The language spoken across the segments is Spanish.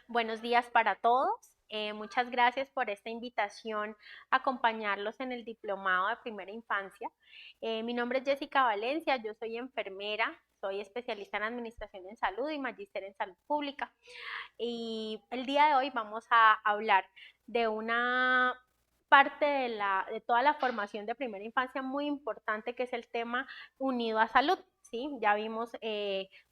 Buenos días para todos. Muchas gracias por esta invitación a acompañarlos en el diplomado de primera infancia. Mi nombre es Jessica Valencia, yo soy enfermera, soy especialista en administración en salud y magíster en salud pública. Y el día de hoy vamos a hablar de una parte de toda la formación de primera infancia muy importante, que es el tema unido a salud. ¿Sí? Ya vimos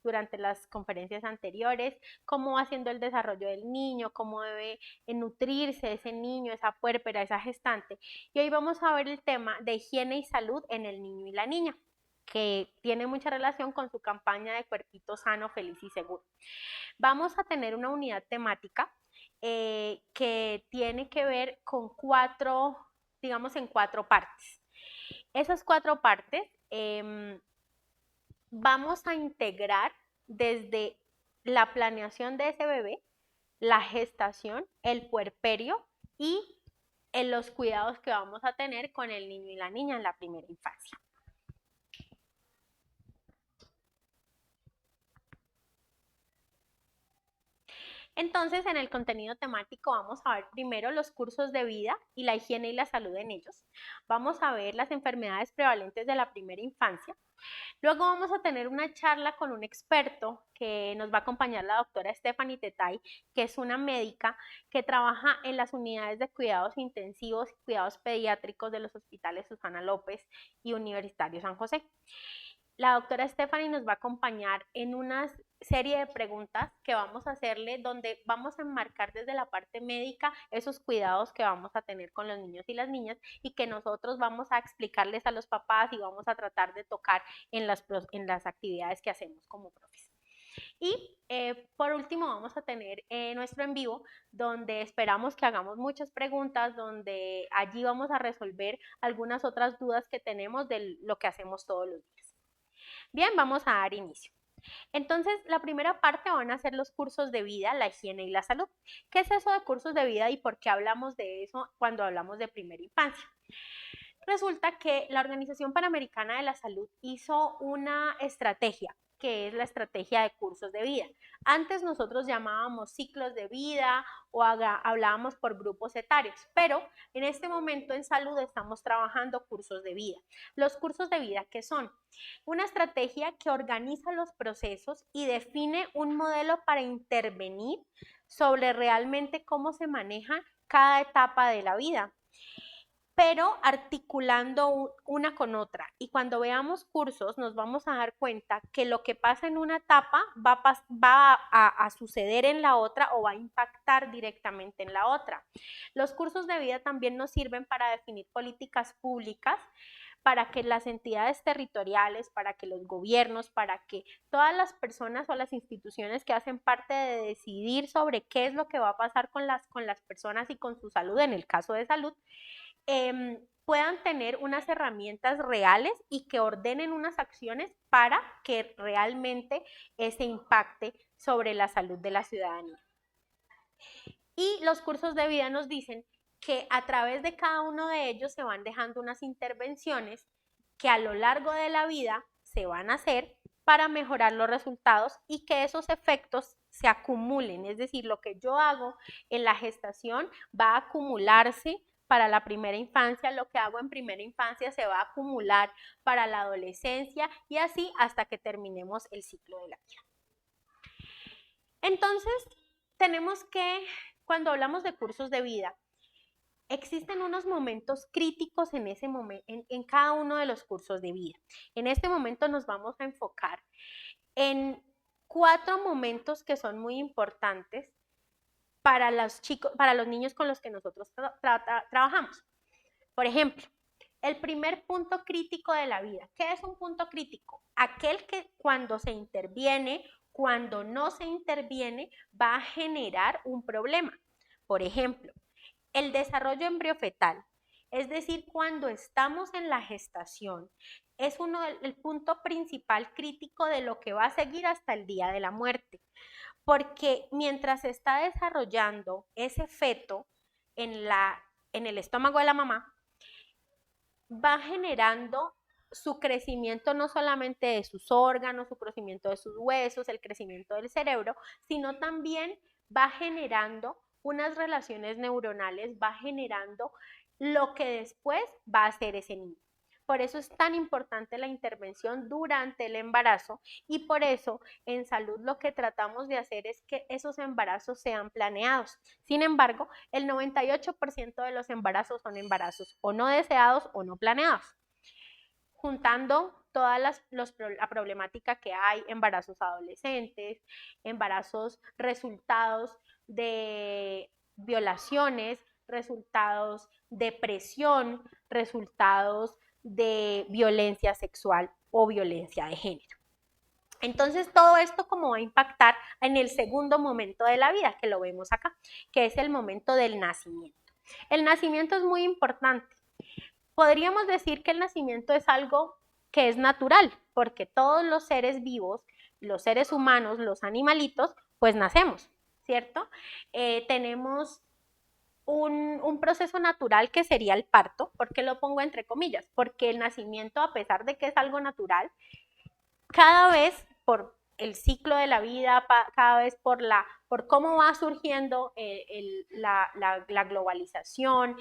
durante las conferencias anteriores cómo va siendo el desarrollo del niño, cómo debe nutrirse ese niño, esa puérpera, esa gestante. Y hoy vamos a ver el tema de higiene y salud en el niño y la niña, que tiene mucha relación con su campaña de cuerpito sano, feliz y seguro. Vamos a tener una unidad temática que tiene que ver con digamos, en cuatro partes. Esas cuatro partes vamos a integrar desde la planeación de ese bebé, la gestación, el puerperio y en los cuidados que vamos a tener con el niño y la niña en la primera infancia. Entonces, en el contenido temático vamos a ver primero los cursos de vida y la higiene y la salud en ellos. Vamos a ver las enfermedades prevalentes de la primera infancia. Luego vamos a tener una charla con un experto que nos va a acompañar, la doctora Stephanie Tetay, que es una médica que trabaja en las unidades de cuidados intensivos y cuidados pediátricos de los hospitales Susana López y Universitario San José. La doctora Stephanie nos va a acompañar en una serie de preguntas que vamos a hacerle, donde vamos a enmarcar desde la parte médica esos cuidados que vamos a tener con los niños y las niñas, y que nosotros vamos a explicarles a los papás y vamos a tratar de tocar en las actividades que hacemos como profes. Y por último vamos a tener nuestro en vivo, donde esperamos que hagamos muchas preguntas, donde allí vamos a resolver algunas otras dudas que tenemos de lo que hacemos todos los días. Bien, vamos a dar inicio. Entonces, la primera parte van a ser los cursos de vida, la higiene y la salud. ¿Qué es eso de cursos de vida y por qué hablamos de eso cuando hablamos de primera infancia? Resulta que la Organización Panamericana de la Salud hizo una estrategia, que es la estrategia de cursos de vida. Antes nosotros llamábamos ciclos de vida o hablábamos por grupos etarios, pero en este momento en salud estamos trabajando cursos de vida. Los cursos de vida, ¿qué son? Una estrategia que organiza los procesos y define un modelo para intervenir sobre realmente cómo se maneja cada etapa de la vida, pero articulando una con otra. Y cuando veamos cursos nos vamos a dar cuenta que lo que pasa en una etapa va a suceder en la otra o va a impactar directamente en la otra. Los cursos de vida también nos sirven para definir políticas públicas, para que las entidades territoriales, para que los gobiernos, para que todas las personas o las instituciones que hacen parte de decidir sobre qué es lo que va a pasar con las personas y con su salud, en el caso de salud, puedan tener unas herramientas reales y que ordenen unas acciones para que realmente se impacte sobre la salud de la ciudadanía. Y los cursos de vida nos dicen que a través de cada uno de ellos se van dejando unas intervenciones que a lo largo de la vida se van a hacer para mejorar los resultados y que esos efectos se acumulen. Es decir, lo que yo hago en la gestación va a acumularse para la primera infancia, lo que hago en primera infancia se va a acumular para la adolescencia y así hasta que terminemos el ciclo de la vida. Entonces, tenemos que, cuando hablamos de cursos de vida, existen unos momentos críticos en cada uno de los cursos de vida. En este momento nos vamos a enfocar en 4 momentos que son muy importantes para los niños con los que nosotros trabajamos. Por ejemplo, el primer punto crítico de la vida. ¿Qué es un punto crítico? Aquel que cuando se interviene, cuando no se interviene, va a generar un problema. Por ejemplo, el desarrollo embriofetal, es decir, cuando estamos en la gestación, es el punto principal crítico de lo que va a seguir hasta el día de la muerte. Porque mientras se está desarrollando ese feto en el estómago de la mamá, va generando su crecimiento no solamente de sus órganos, su crecimiento de sus huesos, el crecimiento del cerebro, sino también va generando unas relaciones neuronales, va generando lo que después va a ser ese niño. Por eso es tan importante la intervención durante el embarazo y por eso en salud lo que tratamos de hacer es que esos embarazos sean planeados. Sin embargo, el 98% de los embarazos son embarazos o no deseados o no planeados. Juntando toda la problemática que hay, embarazos adolescentes, embarazos resultados de violaciones, resultados de presión, resultados de violencia sexual o violencia de género. Entonces, todo esto como va a impactar en el segundo momento de la vida, que lo vemos acá, que es el momento del nacimiento. El nacimiento es muy importante. Podríamos decir que el nacimiento es algo que es natural, porque todos los seres vivos, los seres humanos, los animalitos, pues nacemos, ¿cierto? Tenemos un proceso natural que sería el parto. ¿Por qué lo pongo entre comillas? Porque el nacimiento, a pesar de que es algo natural, cada vez por el ciclo de la vida, cada vez por cómo va surgiendo la globalización,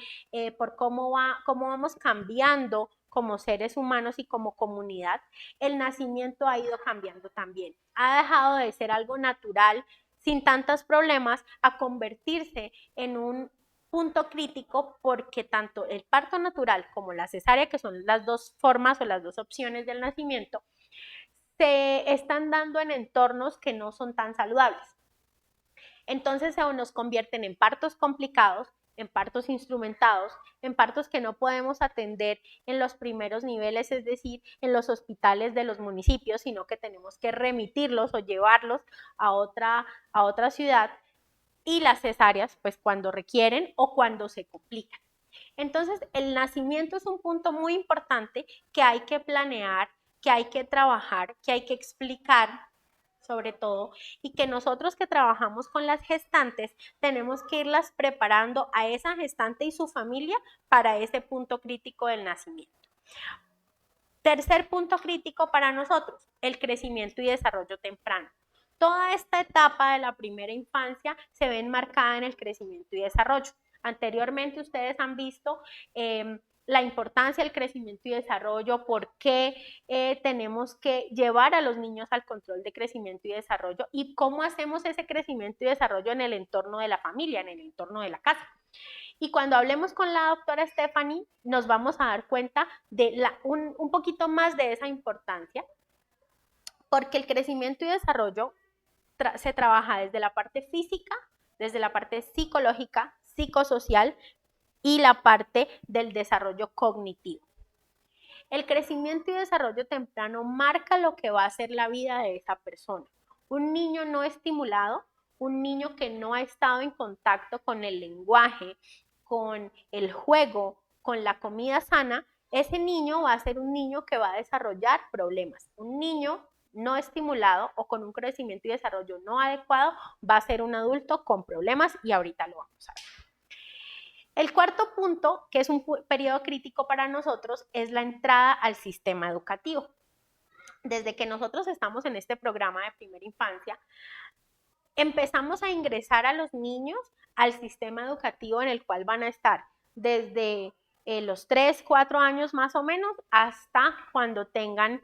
por cómo vamos cambiando como seres humanos y como comunidad, el nacimiento ha ido cambiando también. Ha dejado de ser algo natural, sin tantos problemas, a convertirse en un punto crítico porque tanto el parto natural como la cesárea, que son las dos formas o las dos opciones del nacimiento, se están dando en entornos que no son tan saludables. Entonces se nos convierten en partos complicados, en partos instrumentados, en partos que no podemos atender en los primeros niveles, es decir, en los hospitales de los municipios, sino que tenemos que remitirlos o llevarlos a otra ciudad, y las cesáreas, pues cuando requieren o cuando se complican. Entonces, el nacimiento es un punto muy importante que hay que planear, que hay que trabajar, que hay que explicar sobre todo, y que nosotros que trabajamos con las gestantes tenemos que irlas preparando a esa gestante y su familia para ese punto crítico del nacimiento. Tercer punto crítico para nosotros, el crecimiento y desarrollo temprano. Toda esta etapa de la primera infancia se ve enmarcada en el crecimiento y desarrollo. Anteriormente ustedes han visto la importancia del crecimiento y desarrollo, por qué tenemos que llevar a los niños al control de crecimiento y desarrollo y cómo hacemos ese crecimiento y desarrollo en el entorno de la familia, en el entorno de la casa. Y cuando hablemos con la doctora Stephanie, nos vamos a dar cuenta de un poquito más de esa importancia, porque el crecimiento y desarrollo se trabaja desde la parte física, desde la parte psicológica, psicosocial y la parte del desarrollo cognitivo. El crecimiento y desarrollo temprano marca lo que va a ser la vida de esa persona. Un niño no estimulado, un niño que no ha estado en contacto con el lenguaje, con el juego, con la comida sana, ese niño va a ser un niño que va a desarrollar problemas. Un niño no estimulado o con un crecimiento y desarrollo no adecuado va a ser un adulto con problemas, y ahorita lo vamos a ver. El cuarto punto, que es un periodo crítico para nosotros, es la entrada al sistema educativo. Desde que nosotros estamos en este programa de primera infancia, empezamos a ingresar a los niños al sistema educativo en el cual van a estar desde los 3, 4 años más o menos hasta cuando tengan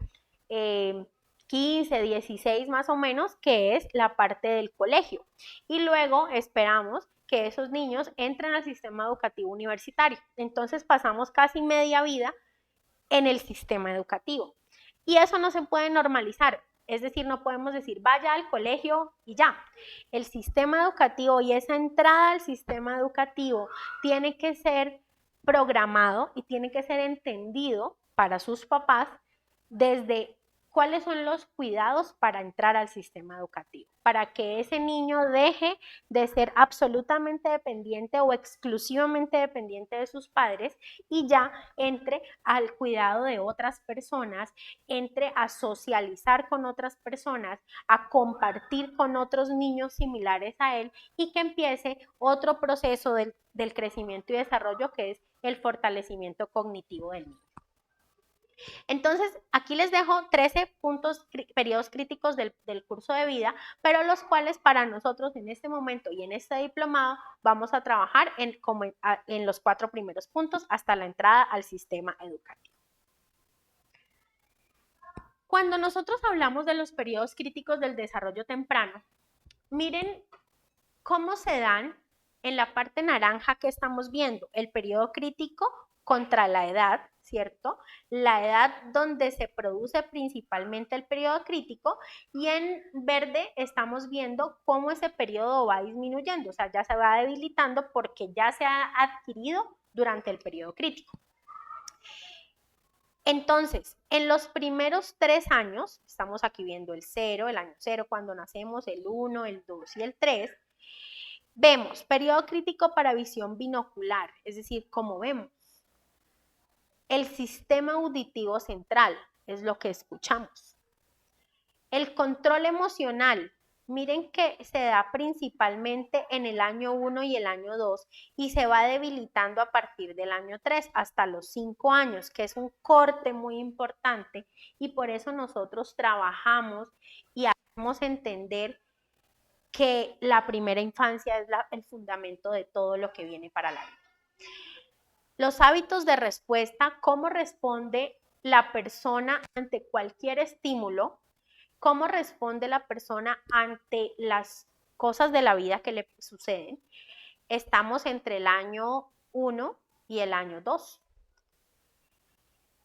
15, 16 más o menos, que es la parte del colegio. Y luego esperamos que esos niños entren al sistema educativo universitario. Entonces pasamos casi media vida en el sistema educativo. Y eso no se puede normalizar. Es decir, no podemos decir vaya al colegio y ya. El sistema educativo y esa entrada al sistema educativo tiene que ser programado y tiene que ser entendido para sus papás desde cuáles son los cuidados para entrar al sistema educativo, para que ese niño deje de ser absolutamente dependiente o exclusivamente dependiente de sus padres y ya entre al cuidado de otras personas, entre a socializar con otras personas, a compartir con otros niños similares a él, y que empiece otro proceso del crecimiento y desarrollo, que es el fortalecimiento cognitivo del niño. Entonces, aquí les dejo 13 puntos, periodos críticos del curso de vida, pero los cuales para nosotros en este momento y en este diplomado vamos a trabajar en los 4 primeros puntos hasta la entrada al sistema educativo. Cuando nosotros hablamos de los periodos críticos del desarrollo temprano, miren cómo se dan en la parte naranja que estamos viendo, el periodo crítico contra la edad, ¿cierto? La edad donde se produce principalmente el periodo crítico, y en verde estamos viendo cómo ese periodo va disminuyendo, o sea, ya se va debilitando porque ya se ha adquirido durante el periodo crítico. Entonces, en los primeros 3 años, estamos aquí viendo el 0, el año 0 cuando nacemos, el 1, el 2 y el 3, vemos periodo crítico para visión binocular, es decir, como vemos, el sistema auditivo central es lo que escuchamos. El control emocional, miren que se da principalmente en el año 1 y el año 2 y se va debilitando a partir del año 3 hasta los 5 años, que es un corte muy importante, y por eso nosotros trabajamos y hacemos entender que la primera infancia es el fundamento de todo lo que viene para la vida. Los hábitos de respuesta, cómo responde la persona ante cualquier estímulo, cómo responde la persona ante las cosas de la vida que le suceden. Estamos entre el año 1 y el año 2.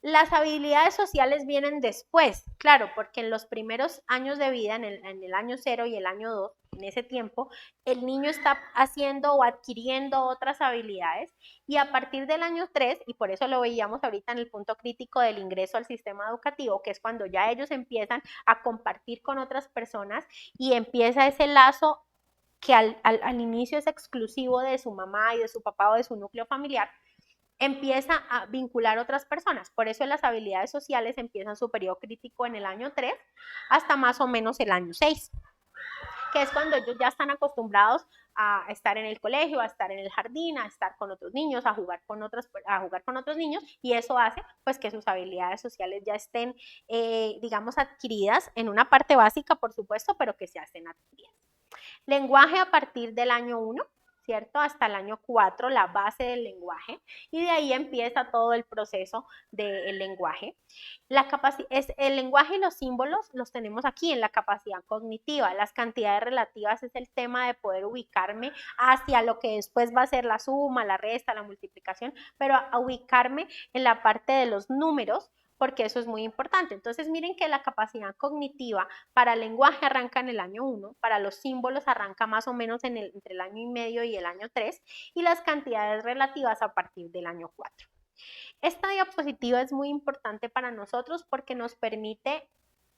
Las habilidades sociales vienen después, claro, porque en los primeros años de vida, en el año 0 y el año 2, en ese tiempo, el niño está haciendo o adquiriendo otras habilidades, y a partir del año 3, y por eso lo veíamos ahorita en el punto crítico del ingreso al sistema educativo, que es cuando ya ellos empiezan a compartir con otras personas y empieza ese lazo que al inicio es exclusivo de su mamá y de su papá o de su núcleo familiar, empieza a vincular otras personas. Por eso las habilidades sociales empiezan su periodo crítico en el año 3 hasta más o menos el año 6, que es cuando ellos ya están acostumbrados a estar en el colegio, a estar en el jardín, a estar con otros niños, a jugar con otros niños, y eso hace pues que sus habilidades sociales ya estén, digamos, adquiridas en una parte básica, por supuesto, pero que se hacen adquiridas. Lenguaje a partir del año 1, ¿cierto? Hasta el año 4, la base del lenguaje, y de ahí empieza todo el proceso del lenguaje. El lenguaje y los símbolos los tenemos aquí en la capacidad cognitiva. Las cantidades relativas es el tema de poder ubicarme hacia lo que después va a ser la suma, la resta, la multiplicación, pero a ubicarme en la parte de los números, porque eso es muy importante. Entonces miren que la capacidad cognitiva para el lenguaje arranca en el año 1, para los símbolos arranca más o menos entre el año y medio y el año 3, y las cantidades relativas a partir del año 4. Esta diapositiva es muy importante para nosotros porque nos permite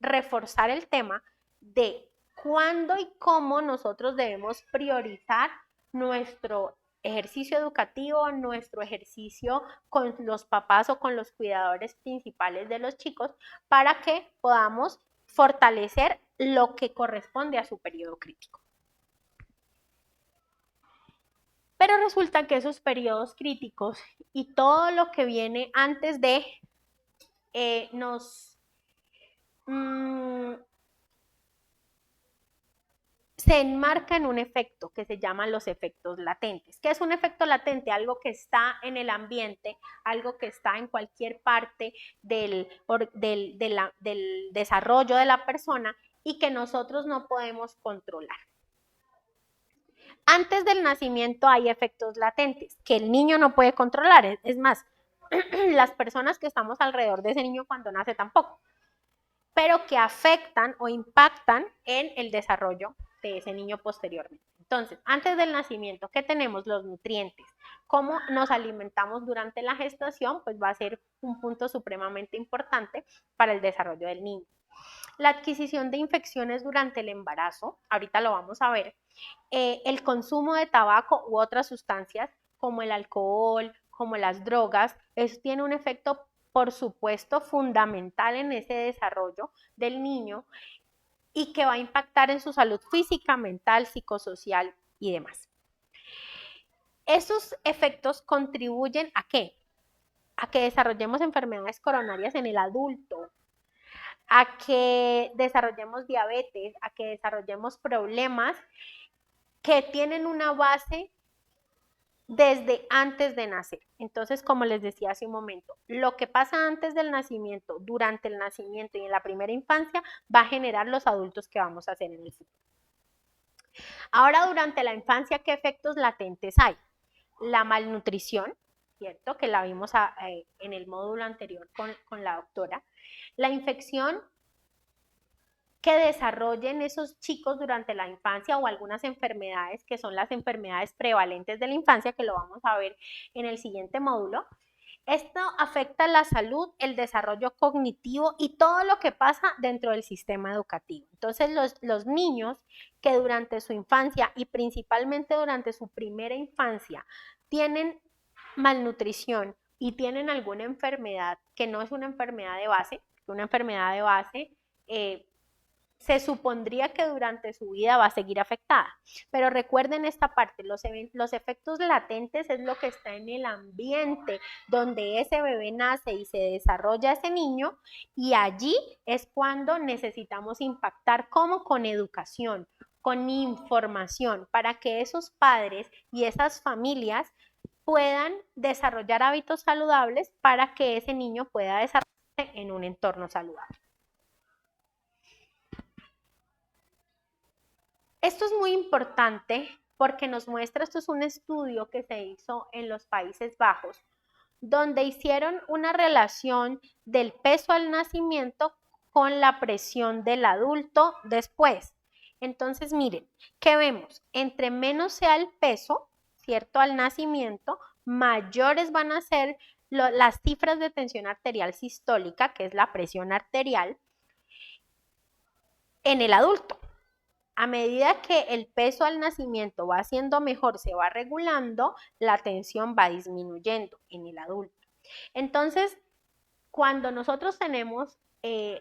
reforzar el tema de cuándo y cómo nosotros debemos priorizar nuestro ejercicio educativo, nuestro ejercicio con los papás o con los cuidadores principales de los chicos, para que podamos fortalecer lo que corresponde a su periodo crítico. Pero resulta que esos periodos críticos y todo lo que viene antes de se enmarca en un efecto que se llaman los efectos latentes. ¿Qué es un efecto latente? Algo que está en el ambiente, algo que está en cualquier parte del desarrollo de la persona y que nosotros no podemos controlar. Antes del nacimiento hay efectos latentes que el niño no puede controlar. Es más, las personas que estamos alrededor de ese niño cuando nace tampoco, pero que afectan o impactan en el desarrollo de ese niño posteriormente. Entonces, antes del nacimiento, ¿qué tenemos? Los nutrientes. Cómo nos alimentamos durante la gestación, pues va a ser un punto supremamente importante para el desarrollo del niño. La adquisición de infecciones durante el embarazo, ahorita lo vamos a ver. El consumo de tabaco u otras sustancias como el alcohol, como las drogas, eso tiene un efecto, por supuesto, fundamental en ese desarrollo del niño y que va a impactar en su salud física, mental, psicosocial y demás. Esos efectos contribuyen ¿a qué? a que desarrollemos enfermedades coronarias en el adulto, a que desarrollemos diabetes, a que desarrollemos problemas que tienen una base desde antes de nacer. Entonces, como les decía hace un momento, lo que pasa antes del nacimiento, durante el nacimiento y en la primera infancia va a generar los adultos que vamos a ser en el futuro. Ahora, durante la infancia, ¿qué efectos latentes hay? La malnutrición, ¿cierto? Que la vimos en el módulo anterior con la doctora. La infección que desarrollen esos chicos durante la infancia o algunas enfermedades que son las enfermedades prevalentes de la infancia, que lo vamos a ver en el siguiente módulo. Esto afecta la salud, el desarrollo cognitivo y todo lo que pasa dentro del sistema educativo. Entonces, los niños que durante su infancia y principalmente durante su primera infancia tienen malnutrición y tienen alguna enfermedad que no es una enfermedad de base, una enfermedad de base se supondría que durante su vida va a seguir afectada. Pero recuerden esta parte, los efectos latentes es lo que está en el ambiente donde ese bebé nace y se desarrolla ese niño, y allí es cuando necesitamos impactar como con educación, con información, para que esos padres y esas familias puedan desarrollar hábitos saludables para que ese niño pueda desarrollarse en un entorno saludable. Esto es muy importante porque nos muestra, esto es un estudio que se hizo en los Países Bajos, donde hicieron una relación del peso al nacimiento con la presión del adulto después. Entonces, miren, ¿qué vemos? Entre menos sea el peso, ¿cierto? Al nacimiento, mayores van a ser las cifras de tensión arterial sistólica, que es la presión arterial, en el adulto. A medida que el peso al nacimiento va siendo mejor, se va regulando, la tensión va disminuyendo en el adulto. Entonces, cuando nosotros tenemos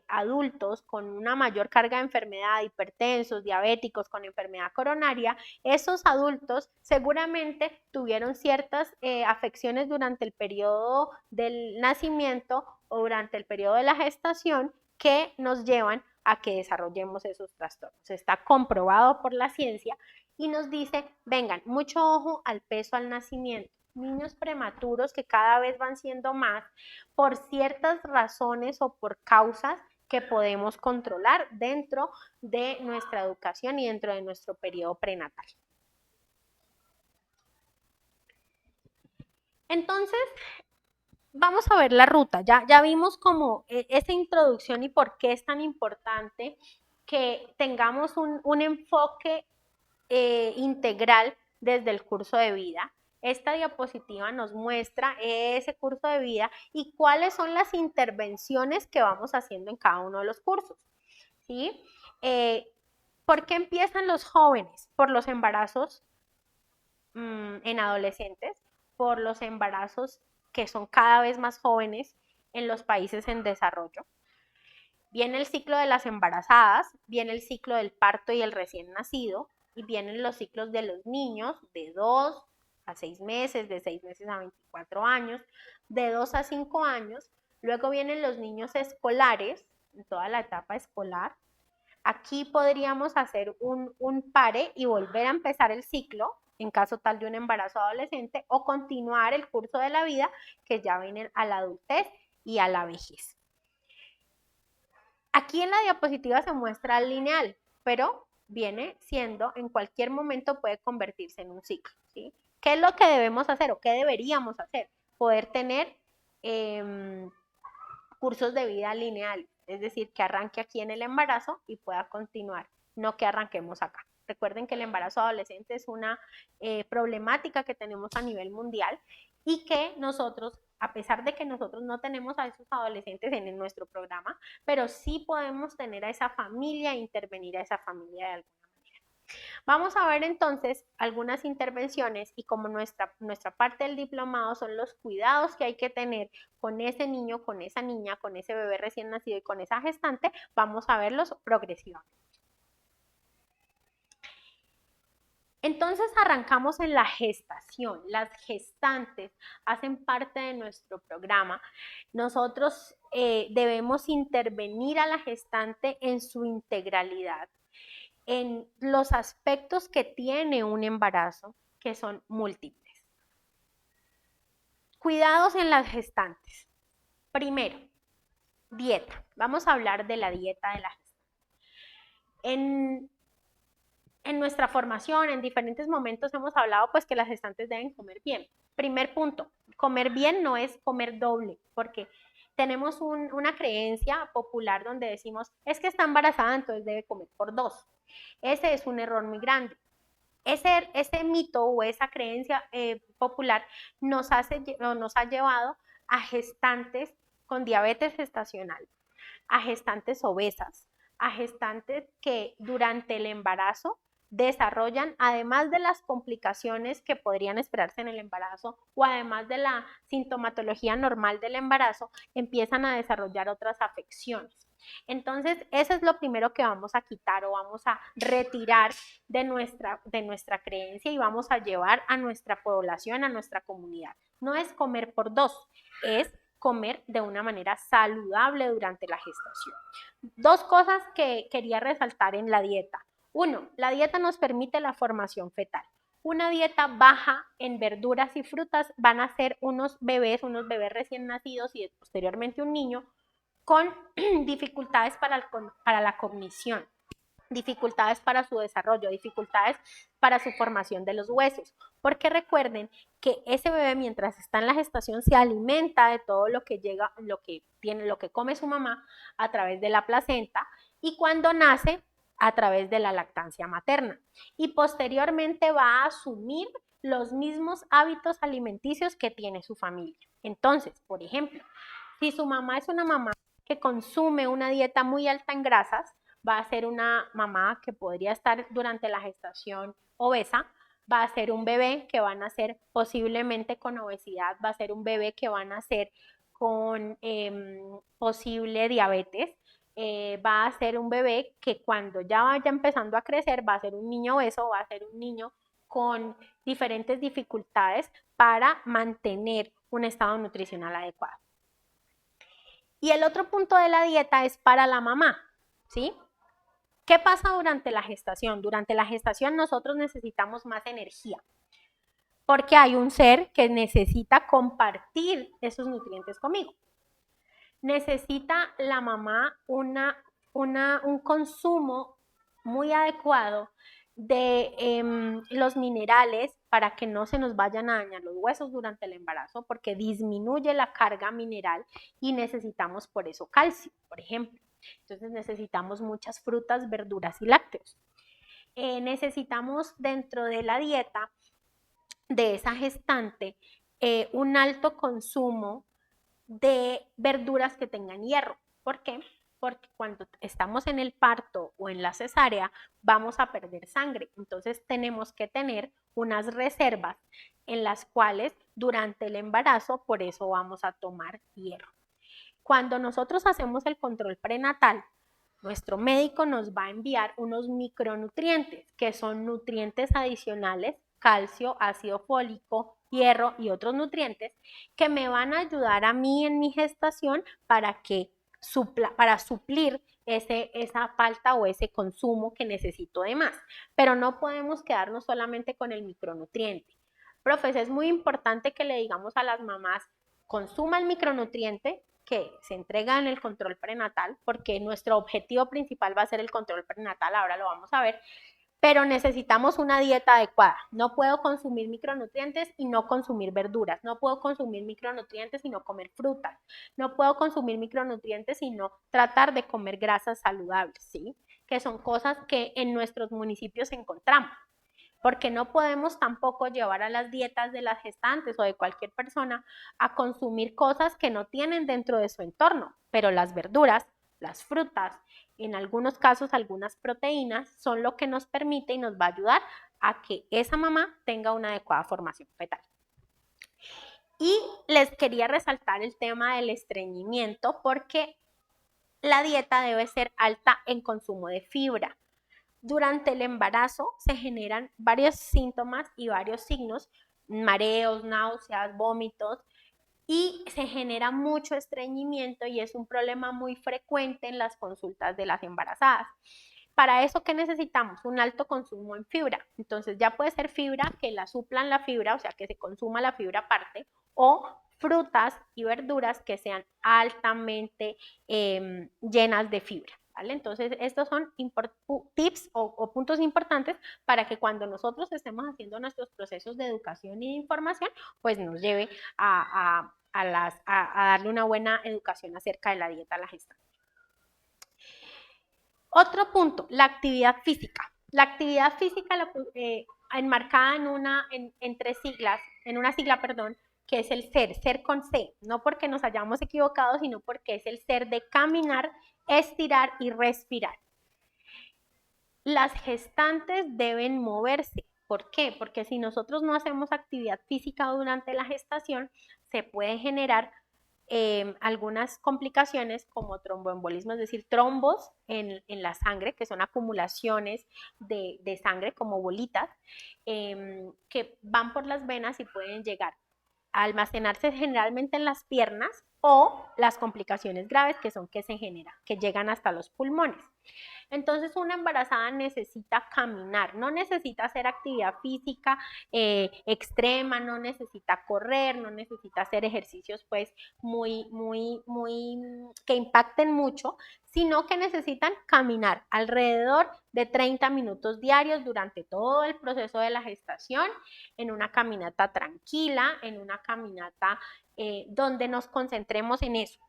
adultos con una mayor carga de enfermedad, hipertensos, diabéticos, con enfermedad coronaria, esos adultos seguramente tuvieron ciertas afecciones durante el periodo del nacimiento o durante el periodo de la gestación que nos llevan a que desarrollemos esos trastornos. Está comprobado por la ciencia y nos dice, vengan, mucho ojo al peso al nacimiento. Niños prematuros que cada vez van siendo más por ciertas razones o por causas que podemos controlar dentro de nuestra educación y dentro de nuestro periodo prenatal. Entonces, vamos a ver la ruta. Ya vimos como esa introducción y por qué es tan importante que tengamos un enfoque integral desde el curso de vida. Esta diapositiva nos muestra ese curso de vida y cuáles son las intervenciones que vamos haciendo en cada uno de los cursos, ¿sí? ¿Por qué empiezan los jóvenes? Por los embarazos en adolescentes, por los embarazos que son cada vez más jóvenes en los países en desarrollo. Viene el ciclo de las embarazadas, viene el ciclo del parto y el recién nacido, y vienen los ciclos de los niños de 2 a 6 meses, de 6 meses a 24 años, de 2 a 5 años. Luego vienen los niños escolares, en toda la etapa escolar. Aquí podríamos hacer un pare y volver a empezar el ciclo en caso tal de un embarazo adolescente, o continuar el curso de la vida que ya viene a la adultez y a la vejez. Aquí en la diapositiva se muestra el lineal, pero viene siendo, en cualquier momento puede convertirse en un ciclo, ¿sí? ¿Qué es lo que debemos hacer o qué deberíamos hacer? Poder tener cursos de vida lineal, es decir, que arranque aquí en el embarazo y pueda continuar, no que arranquemos acá. Recuerden que el embarazo adolescente es una problemática que tenemos a nivel mundial y que nosotros, a pesar de que nosotros no tenemos a esos adolescentes en nuestro programa, pero sí podemos tener a esa familia e intervenir a esa familia de alguna manera. Vamos a ver entonces algunas intervenciones y como nuestra parte del diplomado son los cuidados que hay que tener con ese niño, con esa niña, con ese bebé recién nacido y con esa gestante, vamos a verlos progresivamente. Entonces arrancamos en la gestación. Las gestantes hacen parte de nuestro programa. Nosotros debemos intervenir a la gestante en su integralidad, en los aspectos que tiene un embarazo, que son múltiples. Cuidados en las gestantes. Primero, dieta. Vamos a hablar de la dieta de la gestante. En nuestra formación, en diferentes momentos hemos hablado pues que las gestantes deben comer bien. Primer punto, comer bien no es comer doble, porque tenemos una creencia popular donde decimos, es que está embarazada, entonces debe comer por 2. Ese es un error muy grande. Ese mito o esa creencia popular nos ha llevado a gestantes con diabetes gestacional, a gestantes obesas, a gestantes que durante el embarazo desarrollan, además de las complicaciones que podrían esperarse en el embarazo o además de la sintomatología normal del embarazo, empiezan a desarrollar otras afecciones. Entonces, eso es lo primero que vamos a quitar o vamos a retirar de nuestra creencia y vamos a llevar a nuestra población, a nuestra comunidad. No es comer por 2, es comer de una manera saludable durante la gestación. 2 cosas que quería resaltar en la dieta. 1, la dieta nos permite la formación fetal. Una dieta baja en verduras y frutas van a ser unos bebés recién nacidos y posteriormente un niño con dificultades para la cognición, dificultades para su desarrollo, dificultades para su formación de los huesos, porque recuerden que ese bebé mientras está en la gestación se alimenta de todo lo que llega, lo que come su mamá a través de la placenta y cuando nace a través de la lactancia materna y posteriormente va a asumir los mismos hábitos alimenticios que tiene su familia. Entonces, por ejemplo, si su mamá es una mamá que consume una dieta muy alta en grasas, va a ser una mamá que podría estar durante la gestación obesa, va a ser un bebé que va a nacer posiblemente con obesidad, va a ser un bebé que va a nacer con posible diabetes, va a ser un bebé que cuando ya vaya empezando a crecer va a ser un niño obeso, va a ser un niño con diferentes dificultades para mantener un estado nutricional adecuado. Y el otro punto de la dieta es para la mamá, ¿sí? ¿Qué pasa durante la gestación? Durante la gestación nosotros necesitamos más energía, porque hay un ser que necesita compartir esos nutrientes conmigo. Necesita la mamá un consumo muy adecuado de los minerales para que no se nos vayan a dañar los huesos durante el embarazo, porque disminuye la carga mineral y necesitamos por eso calcio, por ejemplo. Entonces necesitamos muchas frutas, verduras y lácteos. Necesitamos dentro de la dieta de esa gestante un alto consumo de verduras que tengan hierro. ¿Por qué? Porque cuando estamos en el parto o en la cesárea vamos a perder sangre. Entonces tenemos que tener unas reservas en las cuales durante el embarazo por eso vamos a tomar hierro. Cuando nosotros hacemos el control prenatal, nuestro médico nos va a enviar unos micronutrientes, que son nutrientes adicionales, calcio, ácido fólico, hierro y otros nutrientes que me van a ayudar a mí en mi gestación para suplir esa falta o ese consumo que necesito de más. Pero no podemos quedarnos solamente con el micronutriente. Profes, es muy importante que le digamos a las mamás, consuma el micronutriente que se entrega en el control prenatal, porque nuestro objetivo principal va a ser el control prenatal, ahora lo vamos a ver, pero necesitamos una dieta adecuada. No puedo consumir micronutrientes y no consumir verduras, no puedo consumir micronutrientes y no comer frutas, no puedo consumir micronutrientes y no tratar de comer grasas saludables, ¿sí? Que son cosas que en nuestros municipios encontramos. Porque no podemos tampoco llevar a las dietas de las gestantes o de cualquier persona a consumir cosas que no tienen dentro de su entorno, pero las verduras, las frutas, en algunos casos algunas proteínas son lo que nos permite y nos va a ayudar a que esa mamá tenga una adecuada formación fetal. Y les quería resaltar el tema del estreñimiento porque la dieta debe ser alta en consumo de fibra. Durante el embarazo se generan varios síntomas y varios signos, mareos, náuseas, vómitos, y se genera mucho estreñimiento y es un problema muy frecuente en las consultas de las embarazadas. Para eso, ¿qué necesitamos? Un alto consumo en fibra. Entonces ya puede ser fibra que la suplan la fibra, o sea, que se consuma la fibra aparte, o frutas y verduras que sean altamente llenas de fibra. ¿Vale? Entonces, estos son tips o puntos importantes para que cuando nosotros estemos haciendo nuestros procesos de educación y de información, pues nos lleve a darle una buena educación acerca de la dieta a la gestante. Otro punto, la actividad física. La actividad física enmarcada en tres siglas, en una sigla, perdón, que es el ser con C, no porque nos hayamos equivocado, sino porque es el ser de caminar, estirar y respirar. Las gestantes deben moverse. ¿Por qué? Porque si nosotros no hacemos actividad física durante la gestación, se puede generar algunas complicaciones como tromboembolismo, es decir, trombos en la sangre, que son acumulaciones de sangre como bolitas, que van por las venas y pueden llegar a almacenarse generalmente en las piernas o las complicaciones graves que son que se generan, que llegan hasta los pulmones. Entonces una embarazada necesita caminar, no necesita hacer actividad física extrema, no necesita correr, no necesita hacer ejercicios pues muy que impacten mucho, sino que necesitan caminar alrededor de 30 minutos diarios durante todo el proceso de la gestación, en una caminata tranquila, en una caminata donde nos concentremos en eso.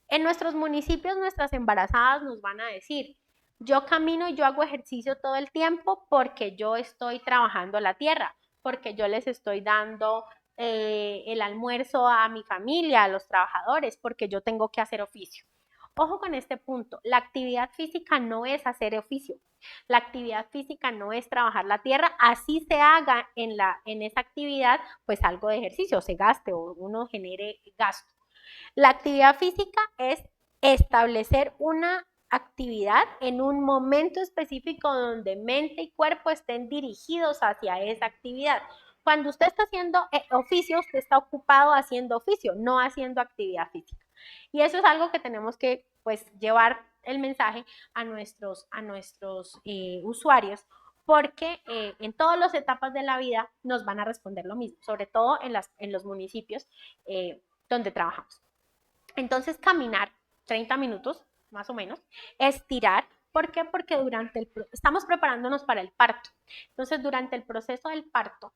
En nuestros municipios, nuestras embarazadas nos van a decir, yo camino y yo hago ejercicio todo el tiempo porque yo estoy trabajando la tierra, porque yo les estoy dando el almuerzo a mi familia, a los trabajadores, porque yo tengo que hacer oficio. Ojo con este punto, la actividad física no es hacer oficio, la actividad física no es trabajar la tierra, así se haga en esa actividad pues algo de ejercicio, se gaste o uno genere gasto. La actividad física es establecer una actividad en un momento específico donde mente y cuerpo estén dirigidos hacia esa actividad. Cuando usted está haciendo oficio, usted está ocupado haciendo oficio, no haciendo actividad física. Y eso es algo que tenemos que pues llevar el mensaje a nuestros usuarios, porque en todas las etapas de la vida nos van a responder lo mismo, sobre todo en los municipios donde trabajamos. Entonces, caminar 30 minutos, más o menos, estirar. ¿Por qué? Porque estamos preparándonos para el parto. Entonces, durante el proceso del parto,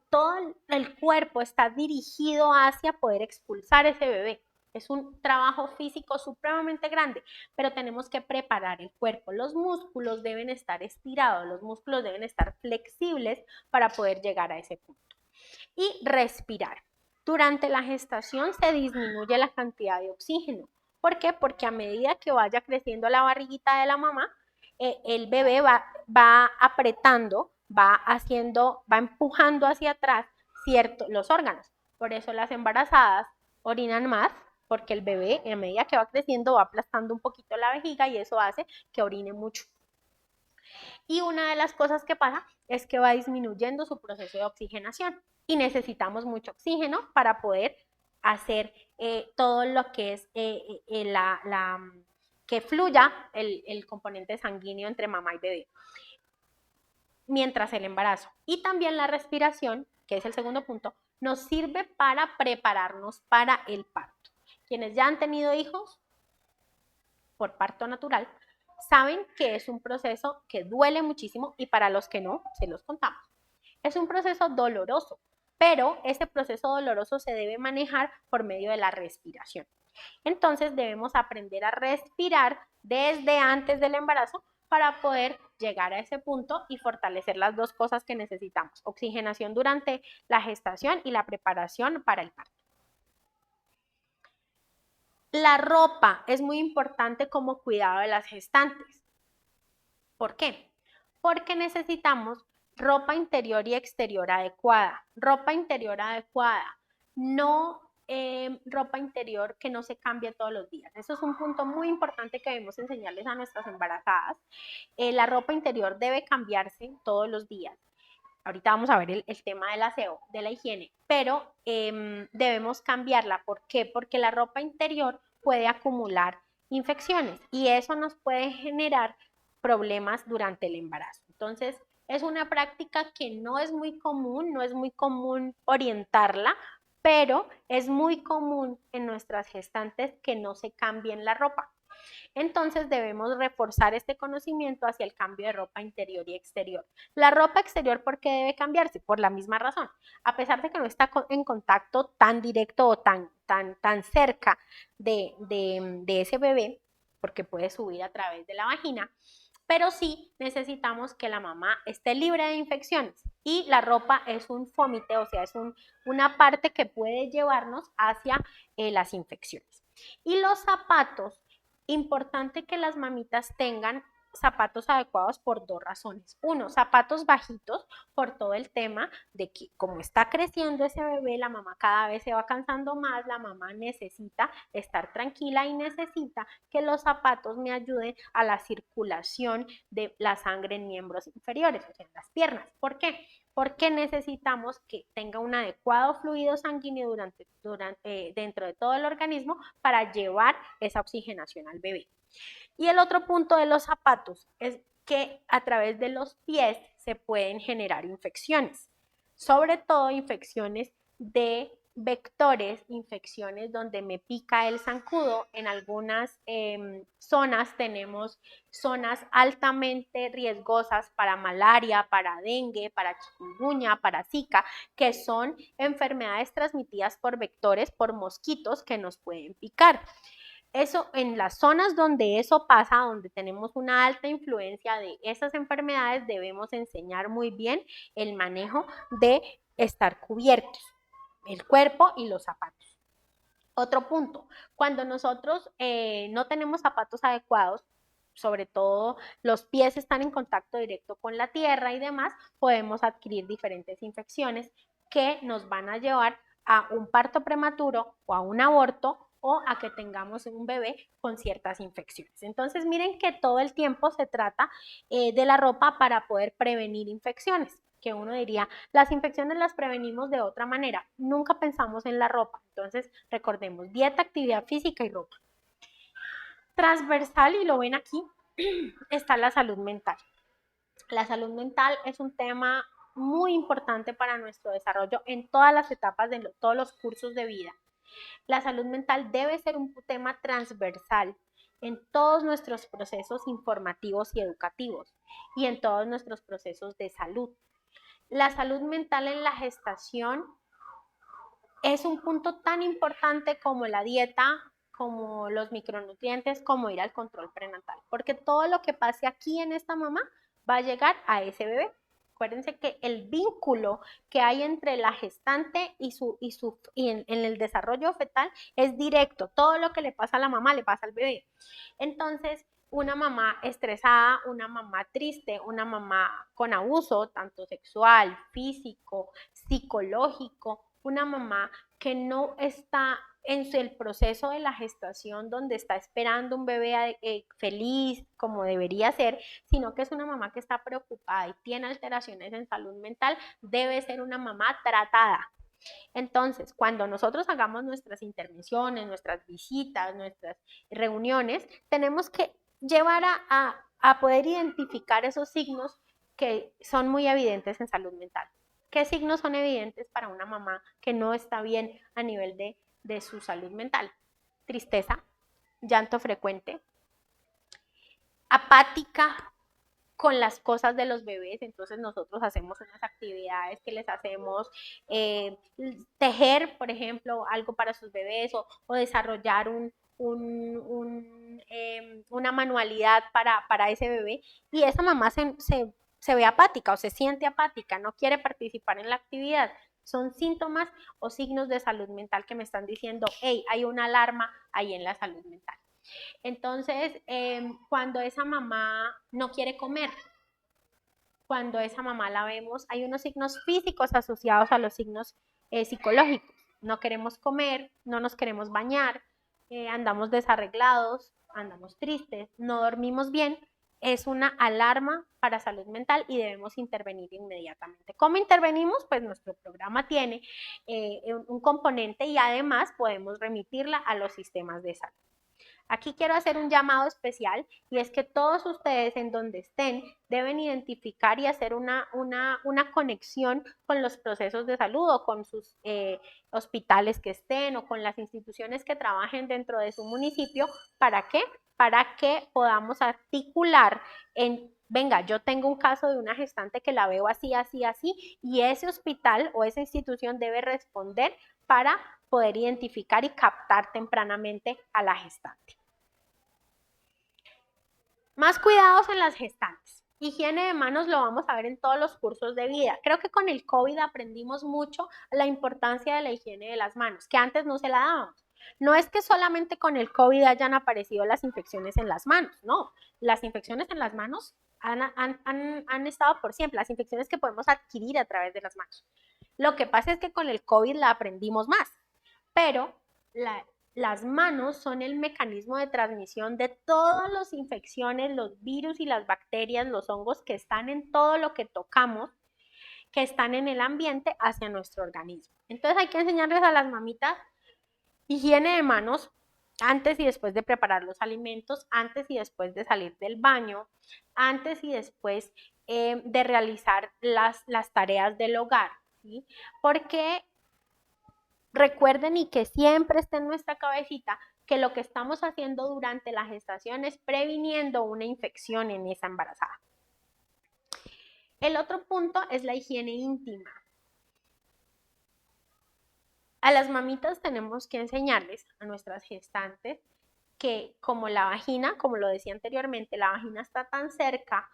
todo el cuerpo está dirigido hacia poder expulsar ese bebé. Es un trabajo físico supremamente grande, pero tenemos que preparar el cuerpo. Los músculos deben estar estirados, los músculos deben estar flexibles para poder llegar a ese punto. Y respirar. Durante la gestación se disminuye la cantidad de oxígeno. ¿Por qué? Porque a medida que vaya creciendo la barriguita de la mamá, el bebé va apretando, va empujando hacia atrás los órganos. Por eso las embarazadas orinan más, porque el bebé, a medida que va creciendo, va aplastando un poquito la vejiga y eso hace que orine mucho. Y una de las cosas que pasa es que va disminuyendo su proceso de oxigenación y necesitamos mucho oxígeno para poder hacer todo lo que es que fluya el componente sanguíneo entre mamá y bebé mientras el embarazo. Y también la respiración, que es el segundo punto, nos sirve para prepararnos para el parto. Quienes ya han tenido hijos por parto natural, saben que es un proceso que duele muchísimo y para los que no, se los contamos. Es un proceso doloroso, pero ese proceso doloroso se debe manejar por medio de la respiración. Entonces debemos aprender a respirar desde antes del embarazo para poder llegar a ese punto y fortalecer las dos cosas que necesitamos, oxigenación durante la gestación y la preparación para el parto. La ropa es muy importante como cuidado de las gestantes. ¿Por qué? Porque necesitamos ropa interior y exterior adecuada. Ropa interior adecuada. No ropa interior que no se cambie todos los días. Eso es un punto muy importante que debemos enseñarles a nuestras embarazadas. La ropa interior debe cambiarse todos los días. Ahorita vamos a ver el tema del aseo, de la higiene, pero debemos cambiarla. ¿Por qué? Porque la ropa interior puede acumular infecciones y eso nos puede generar problemas durante el embarazo. Entonces, es una práctica que no es muy común, no es muy común orientarla, pero es muy común en nuestras gestantes que no se cambien la ropa. Entonces debemos reforzar este conocimiento hacia el cambio de ropa interior y exterior. La ropa exterior, ¿por qué debe cambiarse? Por la misma razón. A pesar de que no está en contacto tan directo o tan cerca de ese bebé, porque puede subir a través de la vagina, pero sí necesitamos que la mamá esté libre de infecciones y la ropa es un fómite, o sea, es una parte que puede llevarnos hacia las infecciones. Y los zapatos, importante que las mamitas tengan zapatos adecuados por dos razones. Uno, zapatos bajitos por todo el tema de que como está creciendo ese bebé, la mamá cada vez se va cansando más, la mamá necesita estar tranquila y necesita que los zapatos me ayuden a la circulación de la sangre en miembros inferiores, o sea, en las piernas. ¿Por qué? Porque necesitamos que tenga un adecuado fluido sanguíneo dentro de todo el organismo para llevar esa oxigenación al bebé. Y el otro punto de los zapatos es que a través de los pies se pueden generar infecciones, sobre todo infecciones de vectores, infecciones donde me pica el zancudo. En algunas zonas tenemos zonas altamente riesgosas para malaria, para dengue, para chikungunya, para zika, que son enfermedades transmitidas por vectores, por mosquitos que nos pueden picar. Eso en las zonas donde eso pasa, donde tenemos una alta influencia de esas enfermedades, debemos enseñar muy bien el manejo de estar cubiertos, el cuerpo y los zapatos. Otro punto, cuando nosotros no tenemos zapatos adecuados, sobre todo los pies están en contacto directo con la tierra y demás, podemos adquirir diferentes infecciones que nos van a llevar a un parto prematuro o a un aborto o a que tengamos un bebé con ciertas infecciones. Entonces, miren que todo el tiempo se trata de la ropa para poder prevenir infecciones, que uno diría, las infecciones las prevenimos de otra manera. Nunca pensamos en la ropa. Entonces, recordemos, dieta, actividad física y ropa. Transversal, y lo ven aquí, está la salud mental. La salud mental es un tema muy importante para nuestro desarrollo en todas las etapas de todos los cursos de vida. La salud mental debe ser un tema transversal en todos nuestros procesos informativos y educativos y en todos nuestros procesos de salud. La salud mental en la gestación es un punto tan importante como la dieta, como los micronutrientes, como ir al control prenatal, porque todo lo que pase aquí en esta mamá va a llegar a ese bebé. Acuérdense que el vínculo que hay entre la gestante y en el desarrollo fetal es directo. Todo lo que le pasa a la mamá le pasa al bebé. Entonces, una mamá estresada, una mamá triste, una mamá con abuso, tanto sexual, físico, psicológico, una mamá que no está en el proceso de la gestación donde está esperando un bebé feliz como debería ser, sino que es una mamá que está preocupada y tiene alteraciones en salud mental, debe ser una mamá tratada. Entonces, cuando nosotros hagamos nuestras intervenciones, nuestras visitas, nuestras reuniones, tenemos que llevar a poder identificar esos signos que son muy evidentes en salud mental. ¿Qué signos son evidentes para una mamá que no está bien a nivel de su salud mental? Tristeza, llanto frecuente, apática con las cosas de los bebés. Entonces nosotros hacemos unas actividades que les hacemos tejer, por ejemplo, algo para sus bebés o desarrollar una manualidad para ese bebé, y esa mamá se ve apática o se siente apática, no quiere participar en la actividad. Son síntomas o signos de salud mental que me están diciendo, hey, hay una alarma ahí en la salud mental. Entonces, cuando esa mamá no quiere comer, cuando esa mamá la vemos, hay unos signos físicos asociados a los signos psicológicos. no queremos comer, no nos queremos bañar, andamos desarreglados, andamos tristes, no dormimos bien, es una alarma para salud mental y debemos intervenir inmediatamente. ¿Cómo intervenimos? Pues nuestro programa tiene un componente y además podemos remitirla a los sistemas de salud. Aquí quiero hacer un llamado especial y es que todos ustedes en donde estén deben identificar y hacer una conexión con los procesos de salud o con sus hospitales que estén o con las instituciones que trabajen dentro de su municipio. ¿Para qué? Para que podamos articular en, venga, yo tengo un caso de una gestante que la veo así, así, así, y ese hospital o esa institución debe responder para poder identificar y captar tempranamente a la gestante. Más cuidados en las gestantes. Higiene de manos lo vamos a ver en todos los cursos de vida. Creo que con el COVID aprendimos mucho la importancia de la higiene de las manos, que antes no se la dábamos. No es que solamente con el COVID hayan aparecido las infecciones en las manos, no. Las infecciones en las manos han estado por siempre, las infecciones que podemos adquirir a través de las manos. Lo que pasa es que con el COVID la aprendimos más, pero las manos son el mecanismo de transmisión de todas las infecciones, los virus y las bacterias, los hongos que están en todo lo que tocamos, que están en el ambiente hacia nuestro organismo. Entonces hay que enseñarles a las mamitas higiene de manos antes y después de preparar los alimentos, antes y después de salir del baño, antes y después de realizar las tareas del hogar, ¿sí? Porque recuerden y que siempre esté en nuestra cabecita que lo que estamos haciendo durante la gestación es previniendo una infección en esa embarazada. El otro punto es la higiene íntima. A las mamitas tenemos que enseñarles, a nuestras gestantes, que como la vagina, como lo decía anteriormente, la vagina está tan cerca